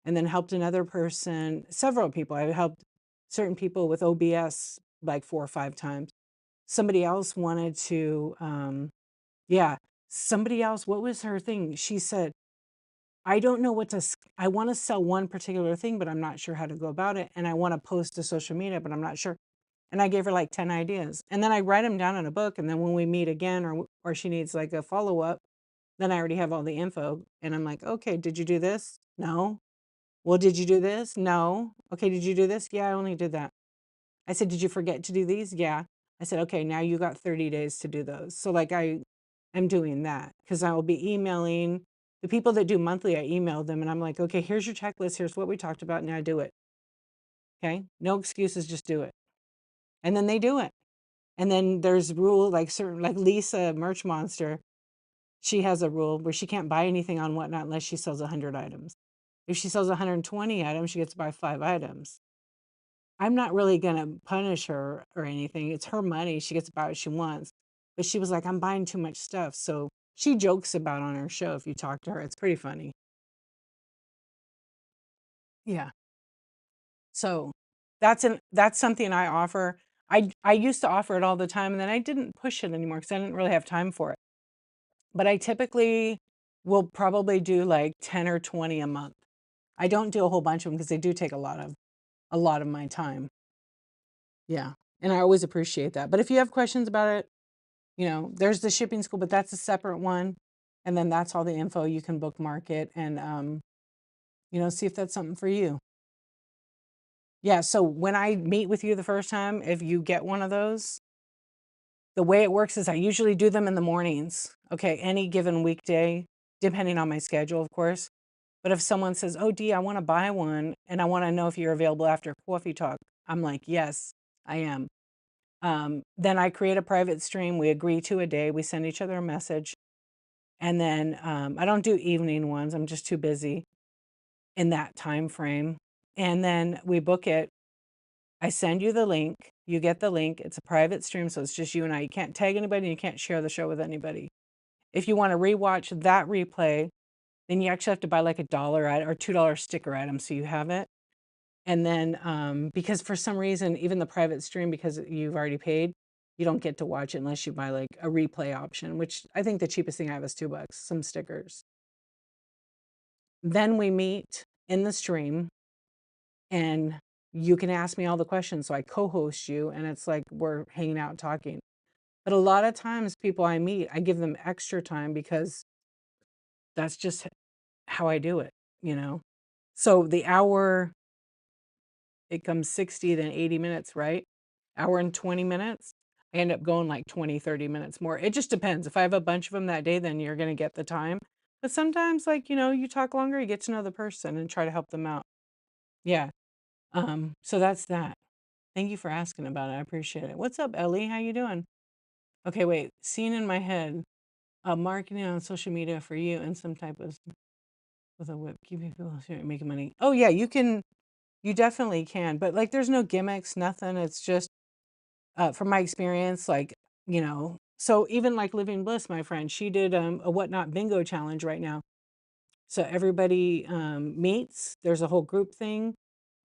[SPEAKER 1] And then helped another person, several people. I helped certain people with OBS like 4 or 5 times. Somebody else wanted to, yeah, somebody else, what was her thing? She said, I don't know I want to sell one particular thing, but I'm not sure how to go about it. And I want to post to social media, but I'm not sure. And I gave her like 10 ideas. And then I write them down in a book. And then when we meet again, or she needs like a follow up, then I already have all the info. And I'm like, okay, did you do this? No. Well, did you do this? No. Okay, did you do this? Yeah, I only did that. I said, did you forget to do these? Yeah. I said, okay, now you got 30 days to do those. So like I am doing that because I will be emailing the people that do monthly. I email them and I'm like, okay, here's your checklist. Here's what we talked about. Now do it. Okay. No excuses. Just do it. And then they do it. And then there's rule like Lisa Merch Monster. She has a rule where she can't buy anything on Whatnot unless she sells 100 items. If she sells 120 items, she gets to buy 5 items. I'm not really going to punish her or anything. It's her money. She gets to buy what she wants. But she was like, I'm buying too much stuff. So she jokes about on her show. If you talk to her, it's pretty funny. Yeah. So that's something I offer. I used to offer it all the time, and then I didn't push it anymore because I didn't really have time for it. But I typically will probably do like 10 or 20 a month. I don't do a whole bunch of them because they do take a lot of my time. Yeah. And I always appreciate that. But if you have questions about it, you know, there's the shipping school, but that's a separate one. And then that's all the info. You can bookmark it and, you know, see if that's something for you. Yeah. So when I meet with you the first time, if you get one of those, the way it works is I usually do them in the mornings. Okay. Any given weekday, depending on my schedule, of course. But if someone says, "Oh, Dee, I want to buy one and I want to know if you're available after coffee talk," I'm like, "Yes, I am." Then I create a private stream. We agree to a day. We send each other a message. And then I don't do evening ones. I'm just too busy in that time frame. And then we book it. I send you the link. You get the link. It's a private stream, so it's just you and I. You can't tag anybody. You can't share the show with anybody. If you want to rewatch that replay, then you actually have to buy like a dollar or $2 sticker item so you have it. And then because for some reason, even the private stream, because you've already paid, you don't get to watch it unless you buy like a replay option, which I think the cheapest thing I have is $2, some stickers. Then we meet in the stream and you can ask me all the questions. So I co-host you and it's like we're hanging out talking. But a lot of times people I meet, I give them extra time because that's just how I do it, you know? So the hour, it comes 60 then 80 minutes, right? Hour and 20 minutes. I end up going like 20, 30 minutes more. It just depends. If I have a bunch of them that day, then you're going to get the time. But sometimes, like, you know, you talk longer, you get to know the person and try to help them out. Yeah. So that's that. Thank you for asking about it. I appreciate it. What's up, Ellie? How you doing? Okay, wait. Scene in my head. Marketing on social media for you and some type of with a whip, keeping people making money. Oh yeah, you can. You definitely can. But like, there's no gimmicks, nothing. It's just from my experience, like, you know. So even like Living Bliss, my friend, she did a whatnot bingo challenge right now. So everybody meets. There's a whole group thing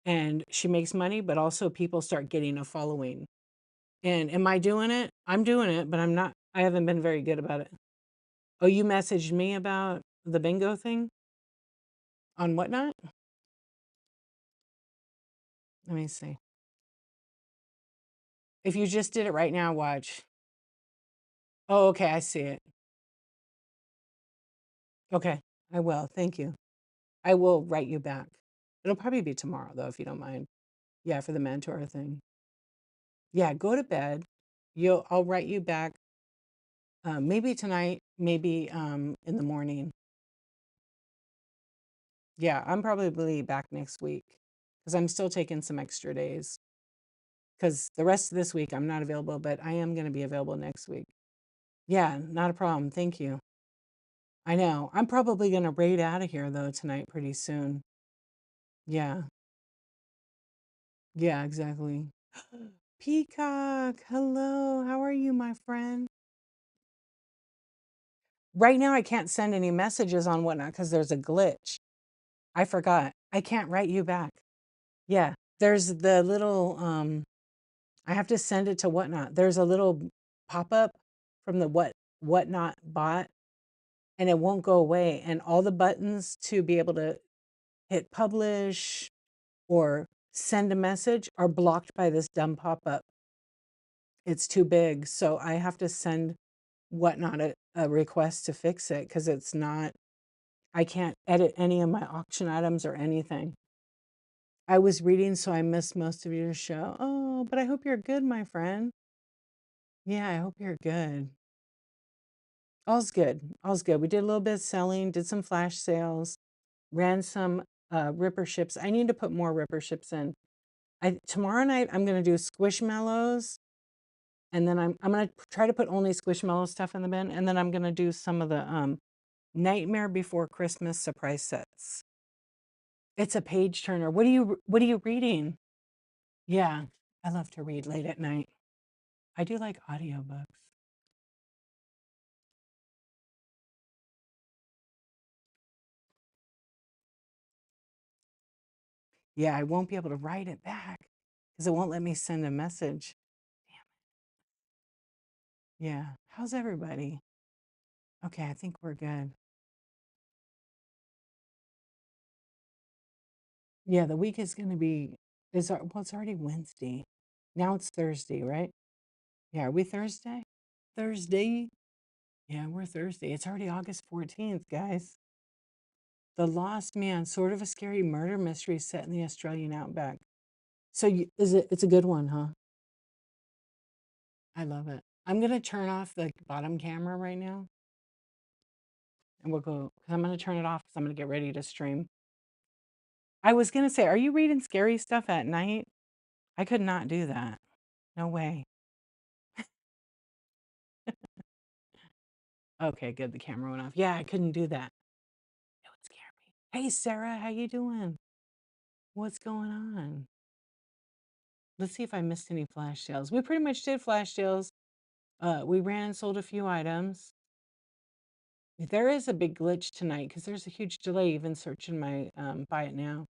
[SPEAKER 1] and she makes money, but also people start getting a following. And am I doing it? I'm doing it, but I'm not, I haven't been very good about it. Oh, you messaged me about the bingo thing on Whatnot? Let me see. If you just did it right now, watch. Oh, okay, I see it. Okay, I will. Thank you. I will write you back. It'll probably be tomorrow, though, if you don't mind. Yeah, for the mentor thing. Yeah, go to bed. I'll write you back. Maybe tonight, maybe in the morning. Yeah, I'm probably back next week because I'm still taking some extra days. Because the rest of this week I'm not available, but I am going to be available next week. Yeah, not a problem. Thank you. I know. I'm probably going to raid out of here though tonight pretty soon. Yeah. Yeah, exactly. Peacock, hello. How are you, my friend? Right now I can't send any messages on Whatnot because there's a glitch. I forgot. I can't write you back. Yeah. There's the little I have to send it to Whatnot. There's a little pop-up from the Whatnot bot and it won't go away. And all the buttons to be able to hit publish or send a message are blocked by this dumb pop-up. It's too big. So I have to send Whatnot a request to fix it because it's not, I can't edit any of my auction items or anything. I was reading, so I missed most of your show. Oh, but I hope you're good, my friend. Yeah, I hope you're good. All's good. All's good. We did a little bit of selling, did some flash sales, ran some ripper ships. I need to put more ripper ships in. Tomorrow night I'm gonna do squishmallows, and then I'm gonna try to put only squishmallow stuff in the bin, and then I'm gonna do some of the Nightmare Before Christmas surprise sets. It's a page turner. What are you reading? Yeah, I love to read late at night. I do like audiobooks. Yeah, I won't be able to write it back because it won't let me send a message. Yeah. How's everybody? Okay, I think we're good. Yeah, the week is going to be, well, it's already Wednesday. Now it's Thursday, right? Yeah, are we Thursday? Thursday? Yeah, we're Thursday. It's already August 14th, guys. The Lost Man, sort of a scary murder mystery set in the Australian outback. So it's a good one, huh? I love it. I'm gonna turn off the bottom camera right now, and we'll go because I'm gonna turn it off because I'm gonna get ready to stream. I was gonna say, are you reading scary stuff at night? I could not do that. No way. Okay, good. The camera went off. Yeah, I couldn't do that. It would scare me. Hey, Sarah, how you doing? What's going on? Let's see if I missed any flash sales. We pretty much did flash sales. We ran and sold a few items. There is a big glitch tonight because there's a huge delay even searching my buy it now.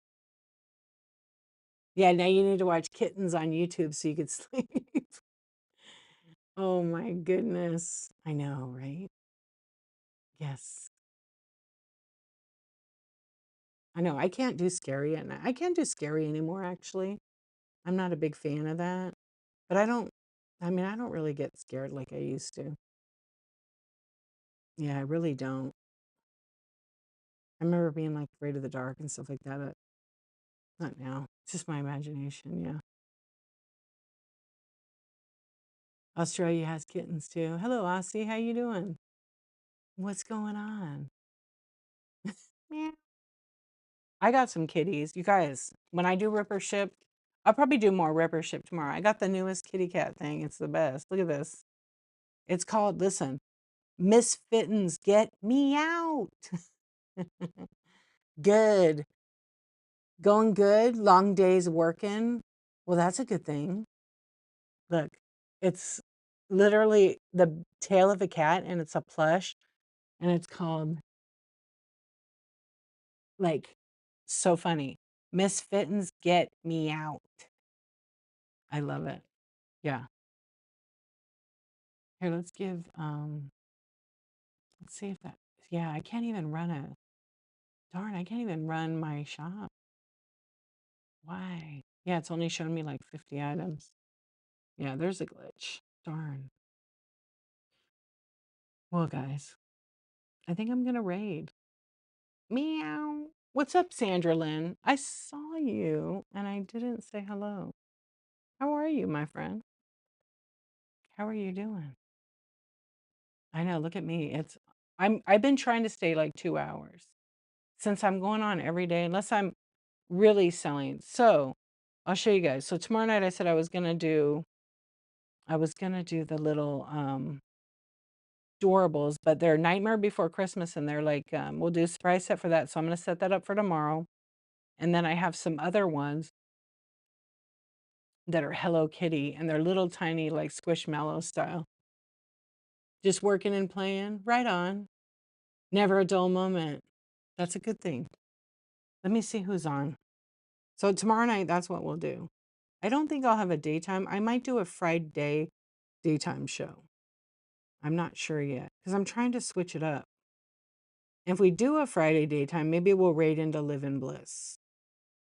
[SPEAKER 1] Yeah, now you need to watch kittens on YouTube so you could sleep. Oh my goodness. I know, right? Yes. I know. I can't do scary at night. I can't do scary anymore, actually. I'm not a big fan of that. But I mean, I don't really get scared like I used to. Yeah, I really don't. I remember being like afraid of the dark and stuff like that, but not now. It's just my imagination, yeah. Australia has kittens too. Hello, Aussie. How you doing? What's going on? Meow. I got some kitties. You guys, when I do Ripper Ship, I'll probably do more Ripper Ship tomorrow. I got the newest kitty cat thing. It's the best. Look at this. It's called, listen, Miss Fittens, get me out. Good. Going good. Long days working. Well, that's a good thing. Look, it's literally the tail of a cat and it's a plush and it's called, like, so funny. Miss Fittens, get me out. I love it. Yeah. Here, let's see if that, yeah, I can't even run darn, I can't even run my shop. Why? Yeah, it's only showing me like 50 items. Yeah, there's a glitch. Darn. Well, guys, I think I'm gonna raid. Meow. What's up, Sandra Lynn? I saw you and I didn't say hello. How are you, my friend? How are you doing? I know, look at me. I've been trying to stay like 2 hours since I'm going on every day, unless I'm really selling. So I'll show you guys. So tomorrow night I said I was gonna do the little doorables, but they're Nightmare Before Christmas and they're like, we'll do a surprise set for that. So I'm gonna set that up for tomorrow. And then I have some other ones that are Hello Kitty and they're little tiny like Squishmallow style. Just working and playing. Right on. Never a dull moment. That's a good thing. Let me see who's on. So tomorrow night, that's what we'll do. I don't think I'll have a daytime. I might do a Friday daytime show. I'm not sure yet because I'm trying to switch it up. If we do a Friday daytime, maybe we'll raid into Live in Bliss.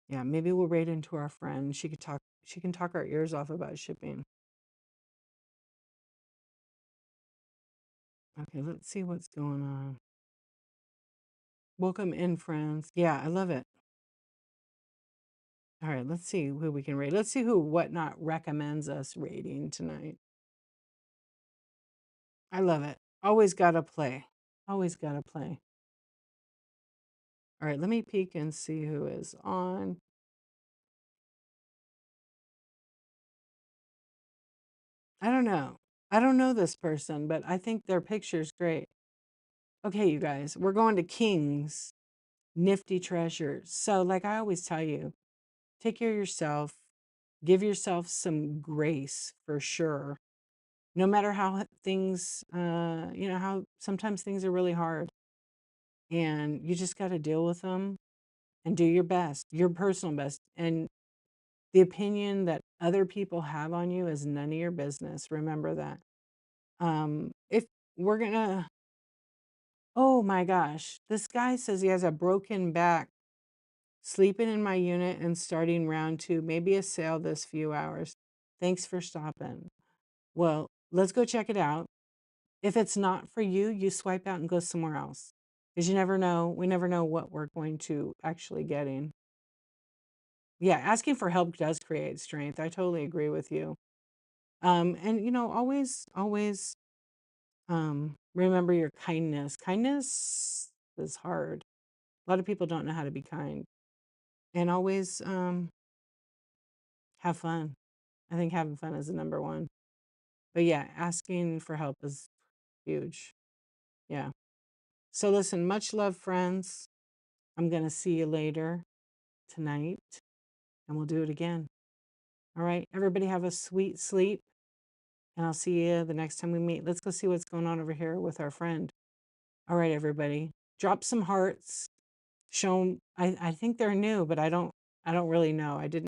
[SPEAKER 1] Yeah, maybe we'll raid into our friend. She can talk our ears off about shipping. Okay, let's see what's going on. Welcome in, friends. Yeah, I love it. All right, let's see who we can raid. Let's see who Whatnot recommends us raiding tonight. I love it. Always gotta play. Always gotta play. All right, let me peek and see who is on. I don't know. I don't know this person, but I think their picture's great. Okay, you guys, we're going to King's Nifty Treasures. So, like I always tell you, take care of yourself, give yourself some grace for sure. No matter how things, how sometimes things are really hard and you just got to deal with them and do your best, your personal best. And the opinion that other people have on you is none of your business. Remember that. If we're gonna, oh my gosh, this guy says he has a broken back, sleeping in my unit and starting round two, maybe a sale this few hours. Thanks for stopping. Well, let's go check it out. If it's not for you, you swipe out and go somewhere else. Because you never know, we never know what we're going to actually getting. Yeah, asking for help does create strength. I totally agree with you. And always remember your kindness. Kindness is hard. A lot of people don't know how to be kind. And always have fun. I think having fun is the number one. But yeah, asking for help is huge. Yeah. So listen, much love, friends. I'm going to see you later tonight and we'll do it again. All right. Everybody have a sweet sleep and I'll see you the next time we meet. Let's go see what's going on over here with our friend. All right, everybody. Drop some hearts. Show them. I think they're new, but I don't really know. I didn't